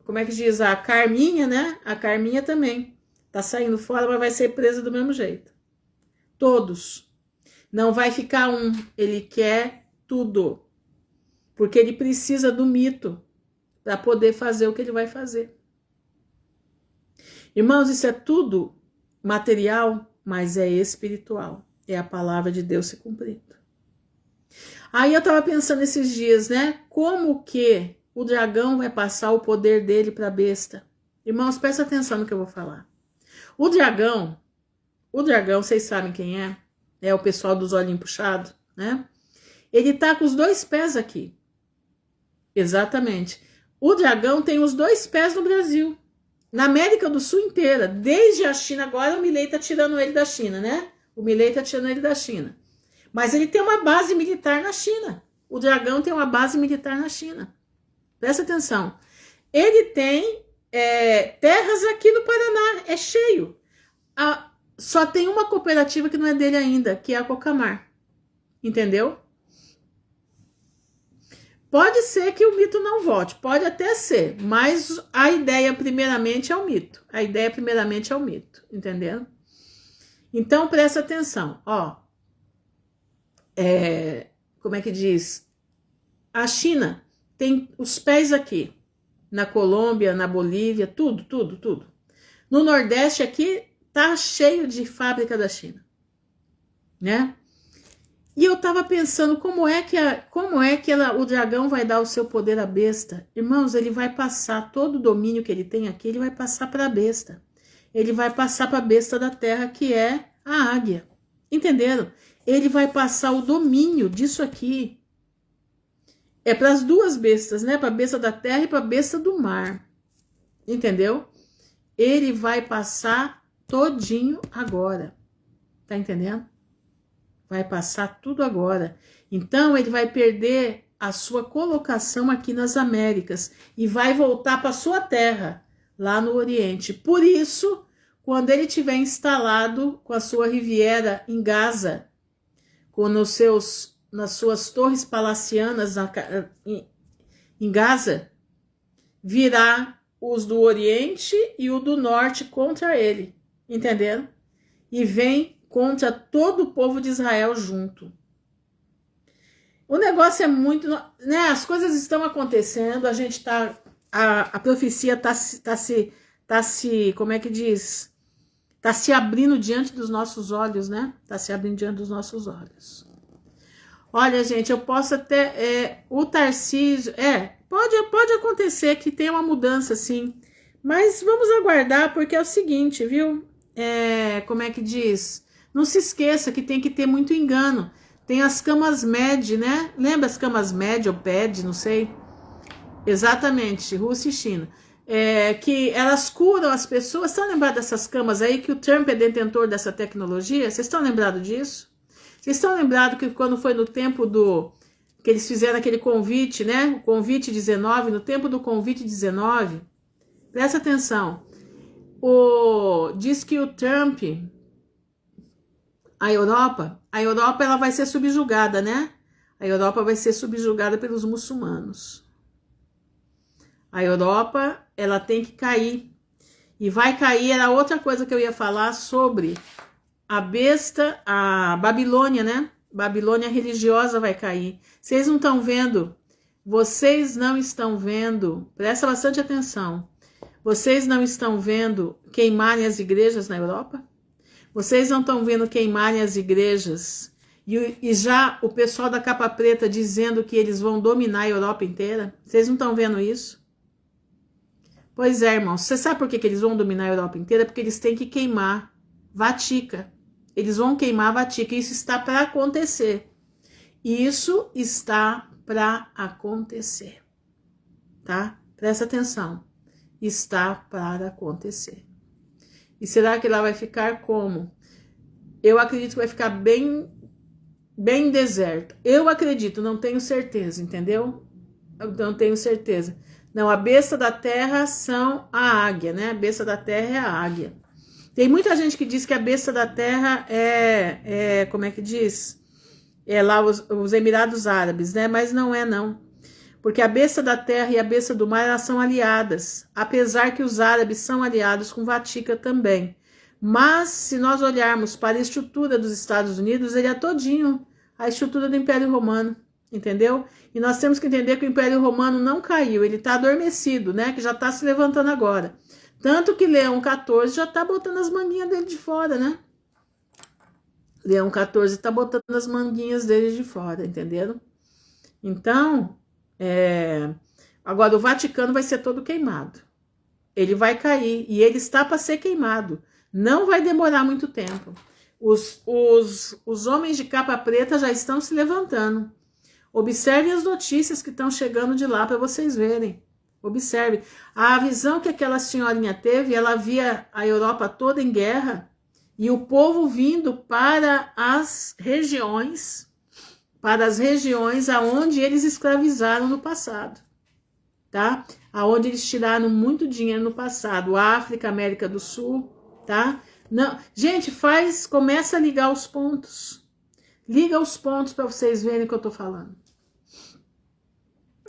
como é que diz? A Carminha, né? A Carminha também tá saindo fora, mas vai ser presa do mesmo jeito. Todos. Não vai ficar um. Ele quer tudo. Porque ele precisa do mito para poder fazer o que ele vai fazer. Irmãos, isso é tudo material, mas é espiritual. É a palavra de Deus se cumprindo. Aí eu estava pensando esses dias, né? Como que o dragão vai passar o poder dele para a besta? Irmãos, presta atenção no que eu vou falar. O dragão, vocês sabem quem é? É o pessoal dos olhinhos puxados, né? Ele tá com os 2 pés aqui. Exatamente. O dragão tem os 2 pés no Brasil. Na América do Sul inteira, desde a China, agora o Milei tá tirando ele da China, né? O Milei tá tirando ele da China. Mas ele tem uma base militar na China. O dragão tem uma base militar na China. Presta atenção. Ele tem terras aqui no Paraná, é cheio. Só tem uma cooperativa que não é dele ainda, que é a Cocamar. Entendeu? Pode ser que o mito não volte, pode até ser, mas a ideia primeiramente é o mito. A ideia primeiramente é o mito, entendeu? Então presta atenção, ó. Como é que diz? A China tem os pés aqui, na Colômbia, na Bolívia, tudo. No Nordeste aqui tá cheio de fábrica da China, né? E eu tava pensando como é que o dragão vai dar o seu poder à besta. Irmãos, ele vai passar todo o domínio que ele tem aqui, ele vai passar para a besta. Ele vai passar para a besta da terra, que é a águia. Entenderam? Ele vai passar o domínio disso aqui. É para as 2 bestas, né? Para a besta da terra e para a besta do mar. Entendeu? Ele vai passar todinho agora. Tá entendendo? Vai passar tudo agora. Então, ele vai perder a sua colocação aqui nas Américas e vai voltar para sua terra, lá no Oriente. Por isso, quando ele tiver instalado com a sua Riviera em Gaza, nas suas torres palacianas em Gaza, virá os do Oriente e o do Norte contra ele. Entenderam? E vem contra todo o povo de Israel junto. O negócio é muito, né? As coisas estão acontecendo, a gente tá, a profecia tá se, como é que diz? Tá se abrindo diante dos nossos olhos, né? Tá se abrindo diante dos nossos olhos. Olha, gente, eu posso até, o Tarcísio, pode acontecer que tenha uma mudança, sim, mas vamos aguardar, porque é o seguinte, viu? Como é que diz? Não se esqueça que tem que ter muito engano. Tem as camas MED, né? Lembra as camas MED ou PED, não sei? Exatamente, Rússia e China. Que elas curam as pessoas. Estão lembrados dessas camas aí que o Trump é detentor dessa tecnologia? Vocês estão lembrados disso? Vocês estão lembrados que quando foi no tempo que eles fizeram aquele convite, né? O convite 19, no tempo do convite 19, presta atenção. Diz que o Trump, a Europa ela vai ser subjugada, né? A Europa vai ser subjugada pelos muçulmanos. A Europa, ela tem que cair. E vai cair, era outra coisa que eu ia falar sobre a besta, a Babilônia, né? Babilônia religiosa vai cair. Vocês não estão vendo? Vocês não estão vendo? Presta bastante atenção. Vocês não estão vendo queimarem as igrejas na Europa? Vocês não estão vendo queimarem as igrejas? E já o pessoal da capa preta dizendo que eles vão dominar a Europa inteira? Vocês não estão vendo isso? Pois é, irmãos. Você sabe por que eles vão dominar a Europa inteira? Porque eles têm que queimar Vatica. Eles vão queimar Vatica. Isso está para acontecer. Isso está para acontecer. Tá? Presta atenção. Está para acontecer. E será que ela vai ficar como? Eu acredito que vai ficar bem deserto. Eu acredito, não tenho certeza, entendeu? Eu não tenho certeza. Não, a besta da terra são a águia, né? A besta da terra é a águia. Tem muita gente que diz que a besta da terra como é que diz? É lá os Emirados Árabes, né? Mas não é, não. Porque a besta da terra e a besta do mar, elas são aliadas. Apesar que os árabes são aliados com Vatica também. Mas, se nós olharmos para a estrutura dos Estados Unidos, ele é todinho a estrutura do Império Romano. Entendeu? E nós temos que entender que o Império Romano não caiu, ele está adormecido, né? Que já está se levantando agora. Tanto que Leão XIV já está botando as manguinhas dele de fora, né? Leão XIV está botando as manguinhas dele de fora, entenderam? Então, agora o Vaticano vai ser todo queimado. Ele vai cair e ele está para ser queimado. Não vai demorar muito tempo. Os homens de capa preta já estão se levantando. Observe as notícias que estão chegando de lá para vocês verem. Observe. A visão que aquela senhorinha teve, ela via a Europa toda em guerra e o povo vindo para as regiões aonde eles escravizaram no passado, tá? Aonde eles tiraram muito dinheiro no passado, África, América do Sul, tá? Não, gente, começa a ligar os pontos. Liga os pontos para vocês verem o que eu tô falando.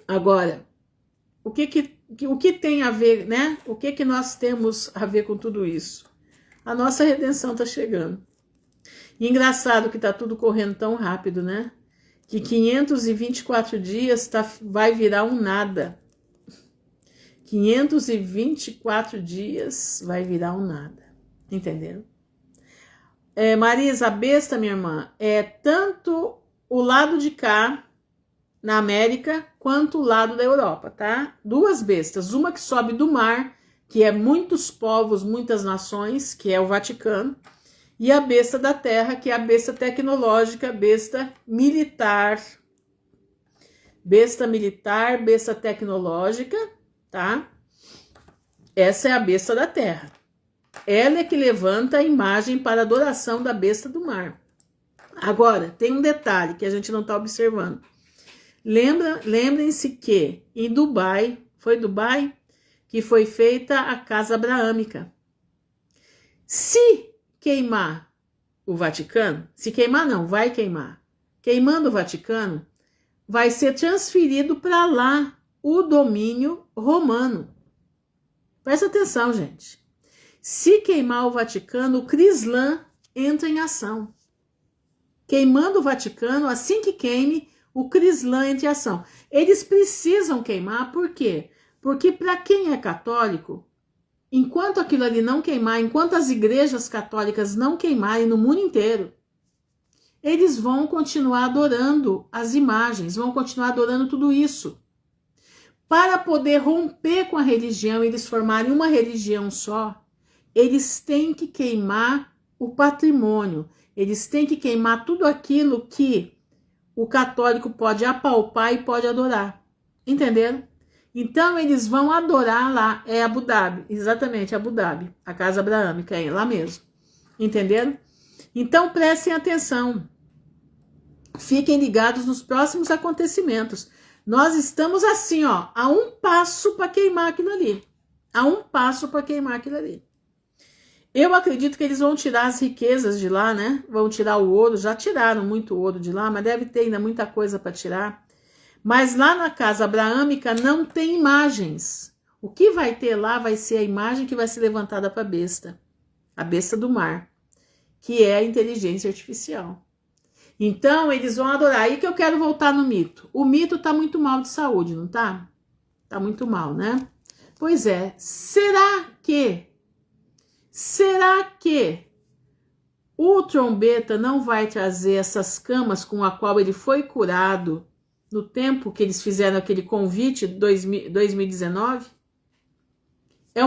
Agora, o que tem a ver, né? O que nós temos a ver com tudo isso? A nossa redenção tá chegando. E engraçado que tá tudo correndo tão rápido, né? Que 524 dias vai virar um nada. 524 dias vai virar um nada. Entenderam? Marisa, a besta, minha irmã, é tanto o lado de cá, na América, quanto o lado da Europa, tá? Duas bestas, uma que sobe do mar, que é muitos povos, muitas nações, que é o Vaticano, e a besta da terra, que é a besta tecnológica, besta militar, besta tecnológica, tá? Essa é a besta da terra. Ela é que levanta a imagem para adoração da besta do mar. Agora, tem um detalhe que a gente não está observando. Lembrem-se que em Dubai, foi Dubai que foi feita a Casa Abraâmica. Se queimar o Vaticano, se queimar não, vai queimar. Queimando o Vaticano, vai ser transferido para lá o domínio romano. Presta atenção, gente. Se queimar o Vaticano, o Crislã entra em ação. Queimando o Vaticano, assim que queime, o Crislã entra em ação. Eles precisam queimar, por quê? Porque para quem é católico, enquanto aquilo ali não queimar, enquanto as igrejas católicas não queimarem no mundo inteiro, eles vão continuar adorando as imagens, vão continuar adorando tudo isso. Para poder romper com a religião e eles formarem uma religião só, eles têm que queimar o patrimônio, eles têm que queimar tudo aquilo que o católico pode apalpar e pode adorar. Entenderam? Então eles vão adorar lá, é Abu Dhabi, exatamente, Abu Dhabi, a casa abraâmica, é lá mesmo, entenderam? Então prestem atenção, fiquem ligados nos próximos acontecimentos. Nós estamos assim, ó, a um passo para queimar aquilo ali, a um passo para queimar aquilo ali. Eu acredito que eles vão tirar as riquezas de lá, né? Vão tirar o ouro, já tiraram muito ouro de lá, mas deve ter ainda muita coisa para tirar. Mas lá na casa abraâmica não tem imagens. O que vai ter lá vai ser a imagem que vai ser levantada para a besta do mar, que é a inteligência artificial. Então eles vão adorar. Aí que eu quero voltar no mito. O mito tá muito mal de saúde, não tá? Tá muito mal, né? Pois é. Será que o trombeta não vai trazer essas camas com a qual ele foi curado no tempo que eles fizeram aquele convite 2019? É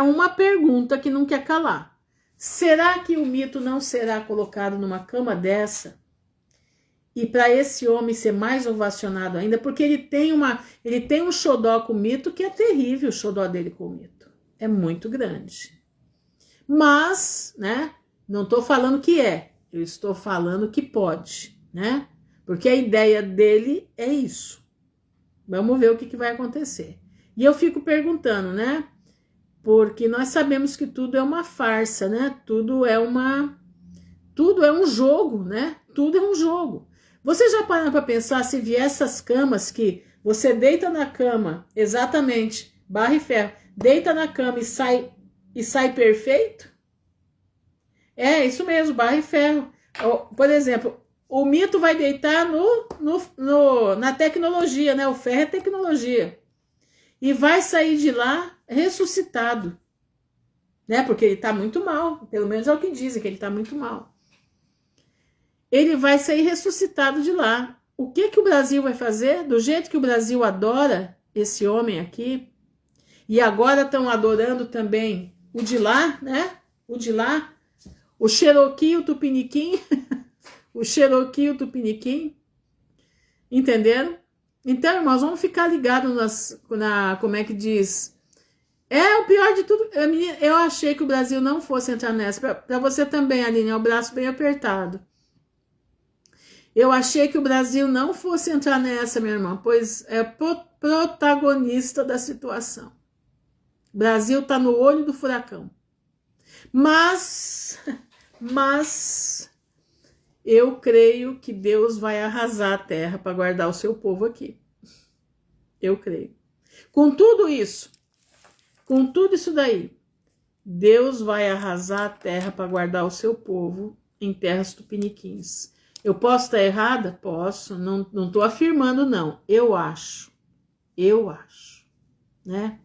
uma pergunta que não quer calar. Será que o mito não será colocado numa cama dessa? E para esse homem ser mais ovacionado ainda, porque ele tem um xodó com o mito que é terrível, o xodó dele com o mito. É muito grande. Mas, né, não estou falando que eu estou falando que pode, né? Porque a ideia dele é isso. Vamos ver o que vai acontecer. E eu fico perguntando, né? Porque nós sabemos que tudo é uma farsa, né? Tudo é um jogo, né? Tudo é um jogo. Você já parou para pensar se vier essas camas que você deita na cama, exatamente, barra e ferro, deita na cama e sai perfeito? É isso mesmo, barra e ferro. Por exemplo, o mito vai deitar na tecnologia, né? O ferro é tecnologia. E vai sair de lá ressuscitado. Né? Porque ele está muito mal. Pelo menos é o que dizem, que ele está muito mal. Ele vai sair ressuscitado de lá. O que o Brasil vai fazer? Do jeito que o Brasil adora esse homem aqui, e agora estão adorando também o de lá, né? O de lá, o Cherokee e o Tupiniquim, o Cherokee e o Tupiniquim, entenderam? Então, irmãos, vamos ficar ligados como é que diz? O pior de tudo, eu achei que o Brasil não fosse entrar nessa. Para você também, Aline, é o braço bem apertado. Eu achei que o Brasil não fosse entrar nessa, minha irmã, pois é protagonista da situação. O Brasil está no olho do furacão. Mas eu creio que Deus vai arrasar a terra para guardar o seu povo aqui. Eu creio. Com tudo isso daí, Deus vai arrasar a terra para guardar o seu povo em terras tupiniquins. Eu posso estar errada? Posso, não estou afirmando não, eu acho, né?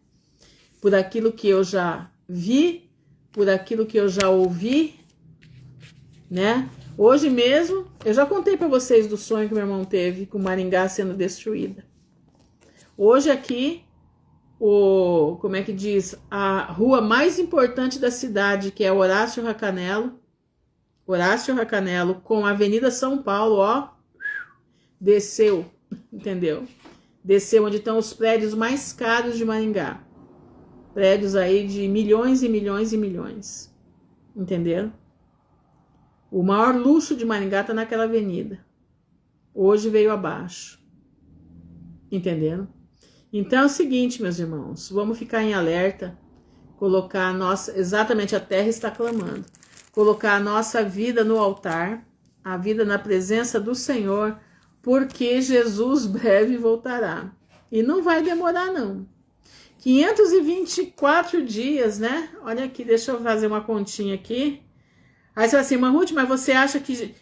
Por aquilo que eu já vi, por aquilo que eu já ouvi, né? Hoje mesmo, eu já contei para vocês do sonho que meu irmão teve com Maringá sendo destruída. Hoje aqui, como é que diz? A rua mais importante da cidade, que é Horácio Racanello, com a Avenida São Paulo, ó, desceu, entendeu? Desceu onde estão os prédios mais caros de Maringá. Prédios aí de milhões e milhões e milhões, entenderam? O maior luxo de Maringá está naquela avenida. Hoje veio abaixo, entenderam? Então é o seguinte, meus irmãos, vamos ficar em alerta, colocar a nossa, exatamente a terra está clamando, colocar a nossa vida no altar, a vida na presença do Senhor, porque Jesus breve voltará. E não vai demorar, não. 524 dias, né? Olha aqui, deixa eu fazer uma continha aqui. Aí você fala assim, Ruth, mas você acha que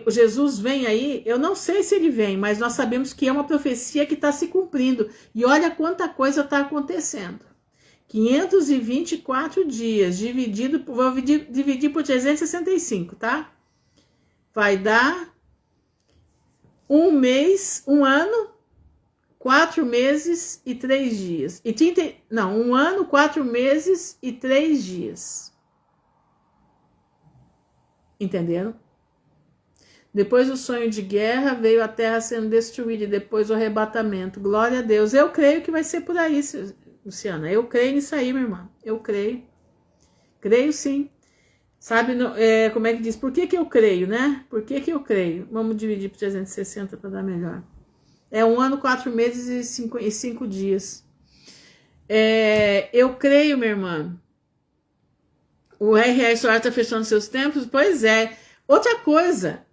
Jesus vem aí? Eu não sei se ele vem, mas nós sabemos que é uma profecia que está se cumprindo. E olha quanta coisa está acontecendo. 524 dias, vou dividir por 365, tá? Vai dar um mês, um ano, 4 meses e 3 dias. Um ano, 4 meses e 3 dias. Entenderam? Depois do sonho de guerra, veio a terra sendo destruída e depois o arrebatamento. Glória a Deus. Eu creio que vai ser por aí, Luciana. Eu creio nisso aí, minha irmã. Eu creio. Creio sim. Sabe como é que diz? Por que eu creio, né? Por que eu creio? Vamos dividir por 360 para dar melhor. É 1 ano, 4 meses e 5 dias. Eu creio, minha irmã. O RR Solar está fechando seus templos? Pois é. Outra coisa,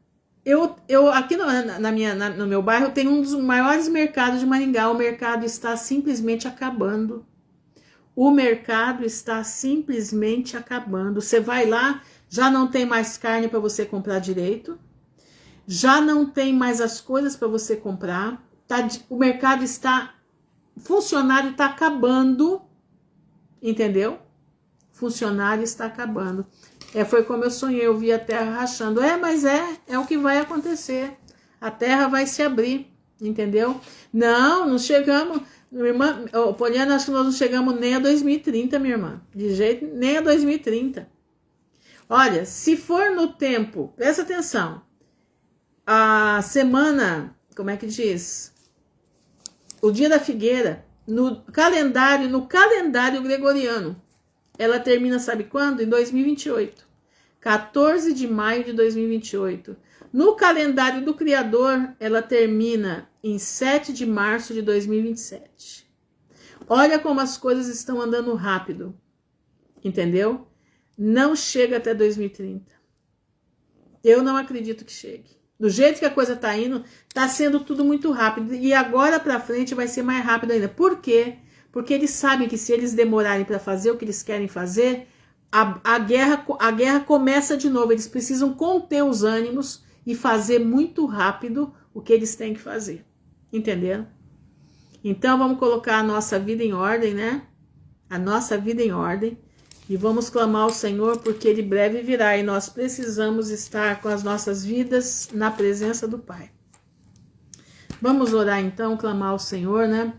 eu aqui no meu bairro tem um dos maiores mercados de Maringá. O mercado está simplesmente acabando. O mercado está simplesmente acabando. Você vai lá, já não tem mais carne para você comprar direito. Já não tem mais as coisas para você comprar. O mercado está... Funcionário está acabando. Entendeu? Funcionário está acabando. Foi como eu sonhei, eu vi a terra rachando. Mas é o que vai acontecer. A terra vai se abrir, entendeu? Não chegamos, minha irmã, Poliana, acho que nós não chegamos nem a 2030, minha irmã. De jeito, nem a 2030. Olha, se for no tempo, presta atenção. A semana, como é que diz? O dia da figueira, no calendário gregoriano, ela termina, sabe quando? Em 2028. 14 de maio de 2028. No calendário do Criador, ela termina em 7 de março de 2027. Olha como as coisas estão andando rápido. Entendeu? Não chega até 2030. Eu não acredito que chegue. Do jeito que a coisa está indo, está sendo tudo muito rápido. E agora para frente vai ser mais rápido ainda. Por quê? Porque eles sabem que se eles demorarem para fazer o que eles querem fazer, a guerra começa de novo. Eles precisam conter os ânimos e fazer muito rápido o que eles têm que fazer. Entenderam? Então vamos colocar a nossa vida em ordem, né? A nossa vida em ordem. E vamos clamar ao Senhor, porque Ele breve virá. E nós precisamos estar com as nossas vidas na presença do Pai. Vamos orar então, clamar ao Senhor, né?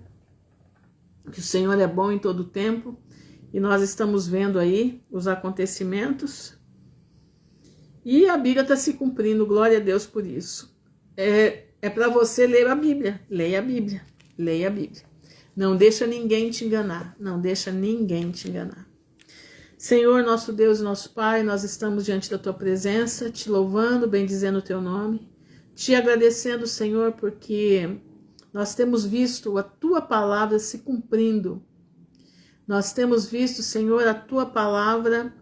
Que o Senhor é bom em todo tempo. E nós estamos vendo aí os acontecimentos. E a Bíblia está se cumprindo, glória a Deus por isso. É para você ler a Bíblia. Leia a Bíblia. Leia a Bíblia. Não deixa ninguém te enganar. Não deixa ninguém te enganar. Senhor, nosso Deus e nosso Pai, nós estamos diante da Tua presença, te louvando, bendizendo o Teu nome, te agradecendo, Senhor, porque nós temos visto a Tua palavra se cumprindo. Nós temos visto, Senhor, a Tua palavra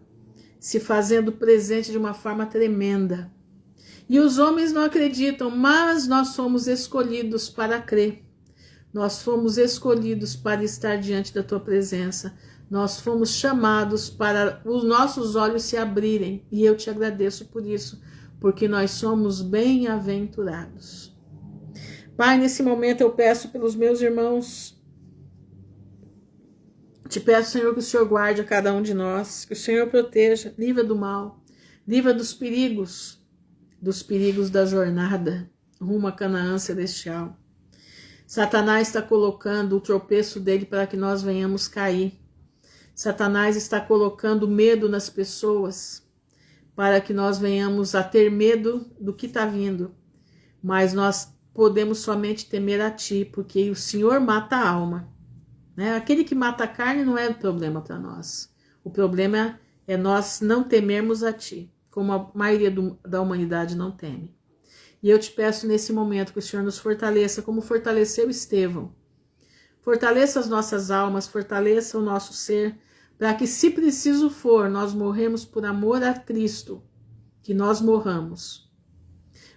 se fazendo presente de uma forma tremenda. E os homens não acreditam, mas nós somos escolhidos para crer. Nós fomos escolhidos para estar diante da Tua presença. Nós fomos chamados para os nossos olhos se abrirem. E eu te agradeço por isso, porque nós somos bem-aventurados. Pai, nesse momento eu peço pelos meus irmãos. Te peço, Senhor, que o Senhor guarde a cada um de nós, que o Senhor proteja, livra do mal, livra dos perigos da jornada rumo a Canaã celestial. Satanás está colocando o tropeço dele para que nós venhamos cair. Satanás está colocando medo nas pessoas para que nós venhamos a ter medo do que está vindo. Mas nós podemos somente temer a Ti, porque o Senhor mata a alma. Né? Aquele que mata a carne não é o problema para nós. O problema é nós não temermos a Ti, como a maioria da humanidade não teme. E eu te peço nesse momento que o Senhor nos fortaleça, como fortaleceu Estevão. Fortaleça as nossas almas, fortaleça o nosso ser, para que, se preciso for, nós morremos por amor a Cristo, que nós morramos,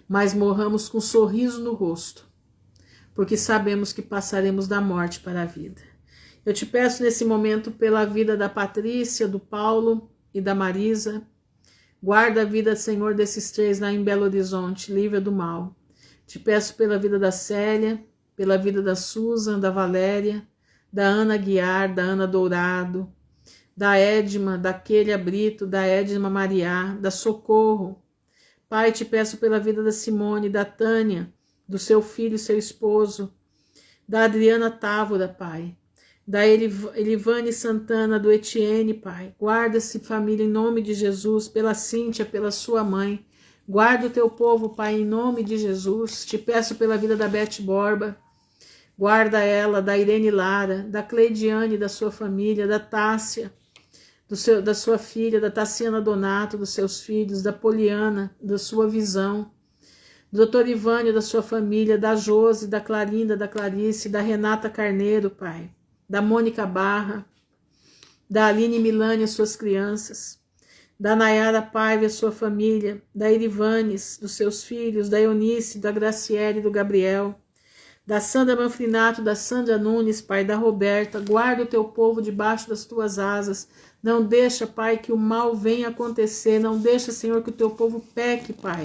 mas morramos com um sorriso no rosto, porque sabemos que passaremos da morte para a vida. Eu te peço nesse momento pela vida da Patrícia, do Paulo e da Marisa. Guarda a vida, Senhor, desses três lá em Belo Horizonte, livra do mal. Te peço pela vida da Célia, pela vida da Susan, da Valéria, da Ana Guiar, da Ana Dourado, da Edma, da Kélia Brito, da Edma Mariá, da Socorro. Pai, te peço pela vida da Simone, da Tânia, do seu filho e seu esposo, da Adriana Távora, Pai, da Elivane Santana, do Etienne, Pai. Guarda-se, família, em nome de Jesus, pela Cíntia, pela sua mãe. Guarda o teu povo, Pai, em nome de Jesus. Te peço pela vida da Beth Borba. Guarda ela, da Irene Lara, da Cleidiane, da sua família, da Tássia, da sua filha, da Tassiana Donato, dos seus filhos, da Poliana, da sua visão, do Dr. Ivânio, da sua família, da Josi, da Clarinda, da Clarice, da Renata Carneiro, Pai, da Mônica Barra, da Aline Milani, as suas crianças, da Nayara Paiva, a sua família, da Irivanes, dos seus filhos, da Eunice, da Graciele, do Gabriel, da Sandra Manfrinato, da Sandra Nunes, Pai, da Roberta. Guarda o teu povo debaixo das tuas asas. Não deixa, Pai, que o mal venha acontecer. Não deixa, Senhor, que o teu povo peque, Pai,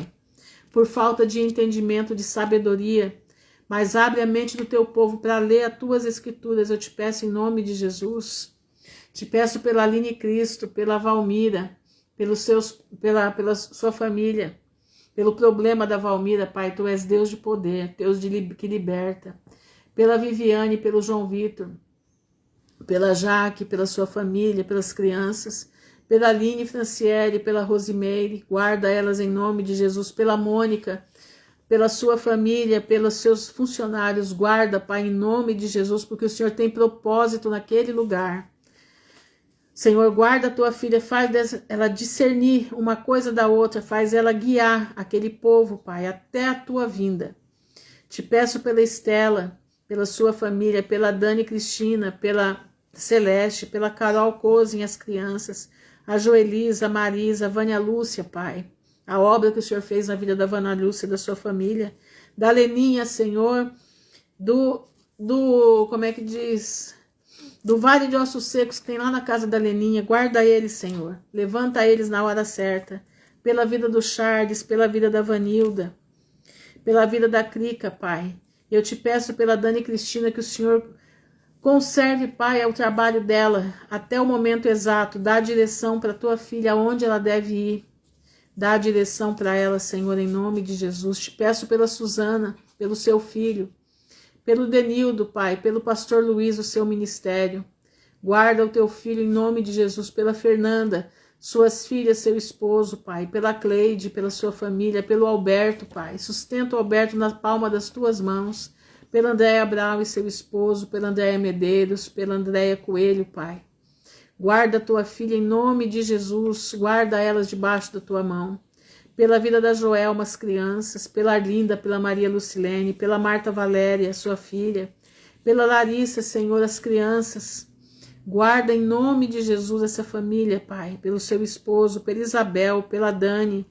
por falta de entendimento, de sabedoria. Mas abre a mente do teu povo para ler as tuas escrituras. Eu te peço em nome de Jesus. Te peço pela Aline Cristo, pela Valmira, pela sua família, pelo problema da Valmira, Pai. Tu és Deus de poder, Deus que liberta. Pela Viviane, pelo João Vitor, pela Jaque, pela sua família, pelas crianças, pela Aline Franciele, pela Rosimeire. Guarda elas em nome de Jesus. Pela Mônica, pela sua família, pelos seus funcionários. Guarda, Pai, em nome de Jesus, porque o Senhor tem propósito naquele lugar. Senhor, guarda a tua filha, faz ela discernir uma coisa da outra, faz ela guiar aquele povo, Pai, até a tua vinda. Te peço pela Estela, pela sua família, pela Dani Cristina, pela Celeste, pela Carol Cozen, as crianças, a Joelisa, a Marisa, a Vânia Lúcia, Pai, a obra que o Senhor fez na vida da Vânia Lúcia e da sua família, da Leninha, Senhor, como é que diz? Do Vale de Ossos Secos que tem lá na casa da Leninha. Guarda eles, Senhor. Levanta eles na hora certa. Pela vida do Charles, pela vida da Vanilda, pela vida da Crica, Pai. Eu te peço pela Dani Cristina que o Senhor conserve, Pai, o trabalho dela até o momento exato. Dá a direção para a tua filha aonde ela deve ir. Dá a direção para ela, Senhor, em nome de Jesus. Te peço pela Suzana, pelo seu filho, pelo Denildo, Pai, pelo pastor Luiz, o seu ministério. Guarda o teu filho em nome de Jesus, pela Fernanda, suas filhas, seu esposo, Pai, pela Cleide, pela sua família, pelo Alberto, Pai. Sustenta o Alberto na palma das tuas mãos, pela Andréia Brau e seu esposo, pela Andréia Medeiros, pela Andréia Coelho, Pai. Guarda a tua filha em nome de Jesus, guarda elas debaixo da tua mão. Pela vida da Joelma, as crianças, pela Arlinda, pela Maria Lucilene, pela Marta Valéria, sua filha, pela Larissa, Senhor, as crianças. Guarda em nome de Jesus essa família, Pai, pelo seu esposo, pela Isabel, pela Dani,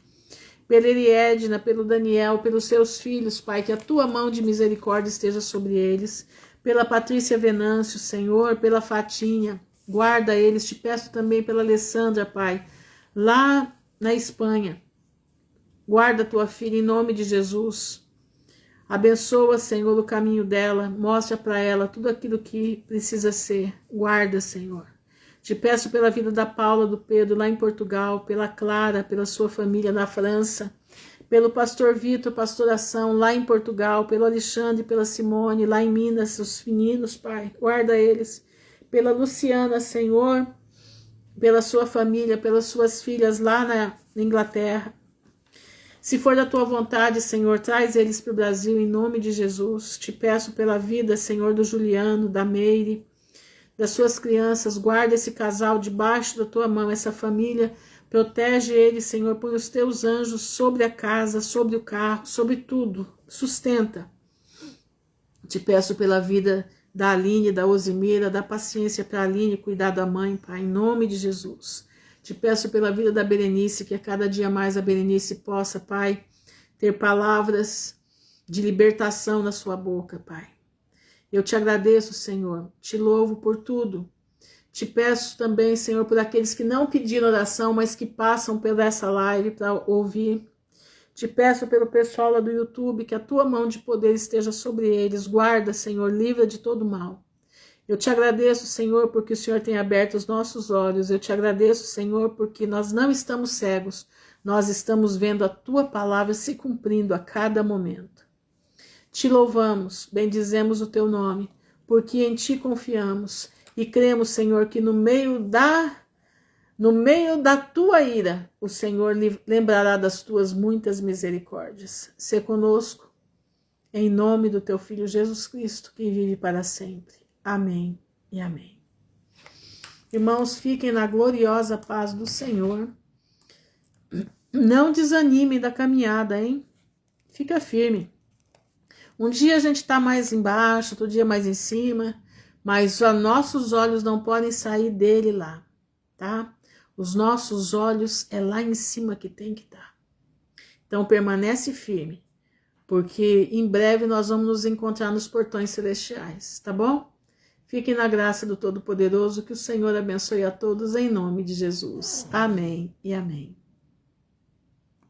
pela Eliedna, pelo Daniel, pelos seus filhos, Pai, que a tua mão de misericórdia esteja sobre eles, pela Patrícia Venâncio, Senhor, pela Fatinha. Guarda eles, te peço também pela Alessandra, Pai, lá na Espanha. Guarda tua filha em nome de Jesus. Abençoa, Senhor, o caminho dela. Mostra para ela tudo aquilo que precisa ser. Guarda, Senhor. Te peço pela vida da Paula, do Pedro, lá em Portugal, pela Clara, pela sua família na França, pelo pastor Vitor, pastoração, lá em Portugal, pelo Alexandre, pela Simone, lá em Minas, os meninos, Pai. Guarda eles. Pela Luciana, Senhor, pela sua família, pelas suas filhas lá na Inglaterra. Se for da tua vontade, Senhor, traz eles para o Brasil em nome de Jesus. Te peço pela vida, Senhor, do Juliano, da Meire, das suas crianças. Guarda esse casal debaixo da tua mão, essa família. Protege eles, Senhor, põe os teus anjos sobre a casa, sobre o carro, sobre tudo. Sustenta. Te peço pela vida da Aline, da Osimira, dá paciência para a Aline cuidar da mãe, Pai, em nome de Jesus. Te peço pela vida da Berenice, que a cada dia mais a Berenice possa, Pai, ter palavras de libertação na sua boca, Pai. Eu te agradeço, Senhor, te louvo por tudo. Te peço também, Senhor, por aqueles que não pediram oração, mas que passam por essa live para ouvir. Te peço pelo pessoal lá do YouTube, que a tua mão de poder esteja sobre eles. Guarda, Senhor, livra de todo mal. Eu te agradeço, Senhor, porque o Senhor tem aberto os nossos olhos. Eu te agradeço, Senhor, porque nós não estamos cegos. Nós estamos vendo a tua palavra se cumprindo a cada momento. Te louvamos, bendizemos o teu nome, porque em ti confiamos e cremos, Senhor, que no meio No meio da tua ira, o Senhor lembrará das tuas muitas misericórdias. Sê conosco, em nome do teu Filho Jesus Cristo, que vive para sempre. Amém e amém. Irmãos, fiquem na gloriosa paz do Senhor. Não desanimem da caminhada, hein? Fica firme. Um dia a gente está mais embaixo, outro dia mais em cima, mas os nossos olhos não podem sair dele lá, tá? Os nossos olhos é lá em cima que tem que estar. Então permanece firme, porque em breve nós vamos nos encontrar nos portões celestiais, tá bom? Fiquem na graça do Todo-Poderoso, que o Senhor abençoe a todos em nome de Jesus. Amém e amém.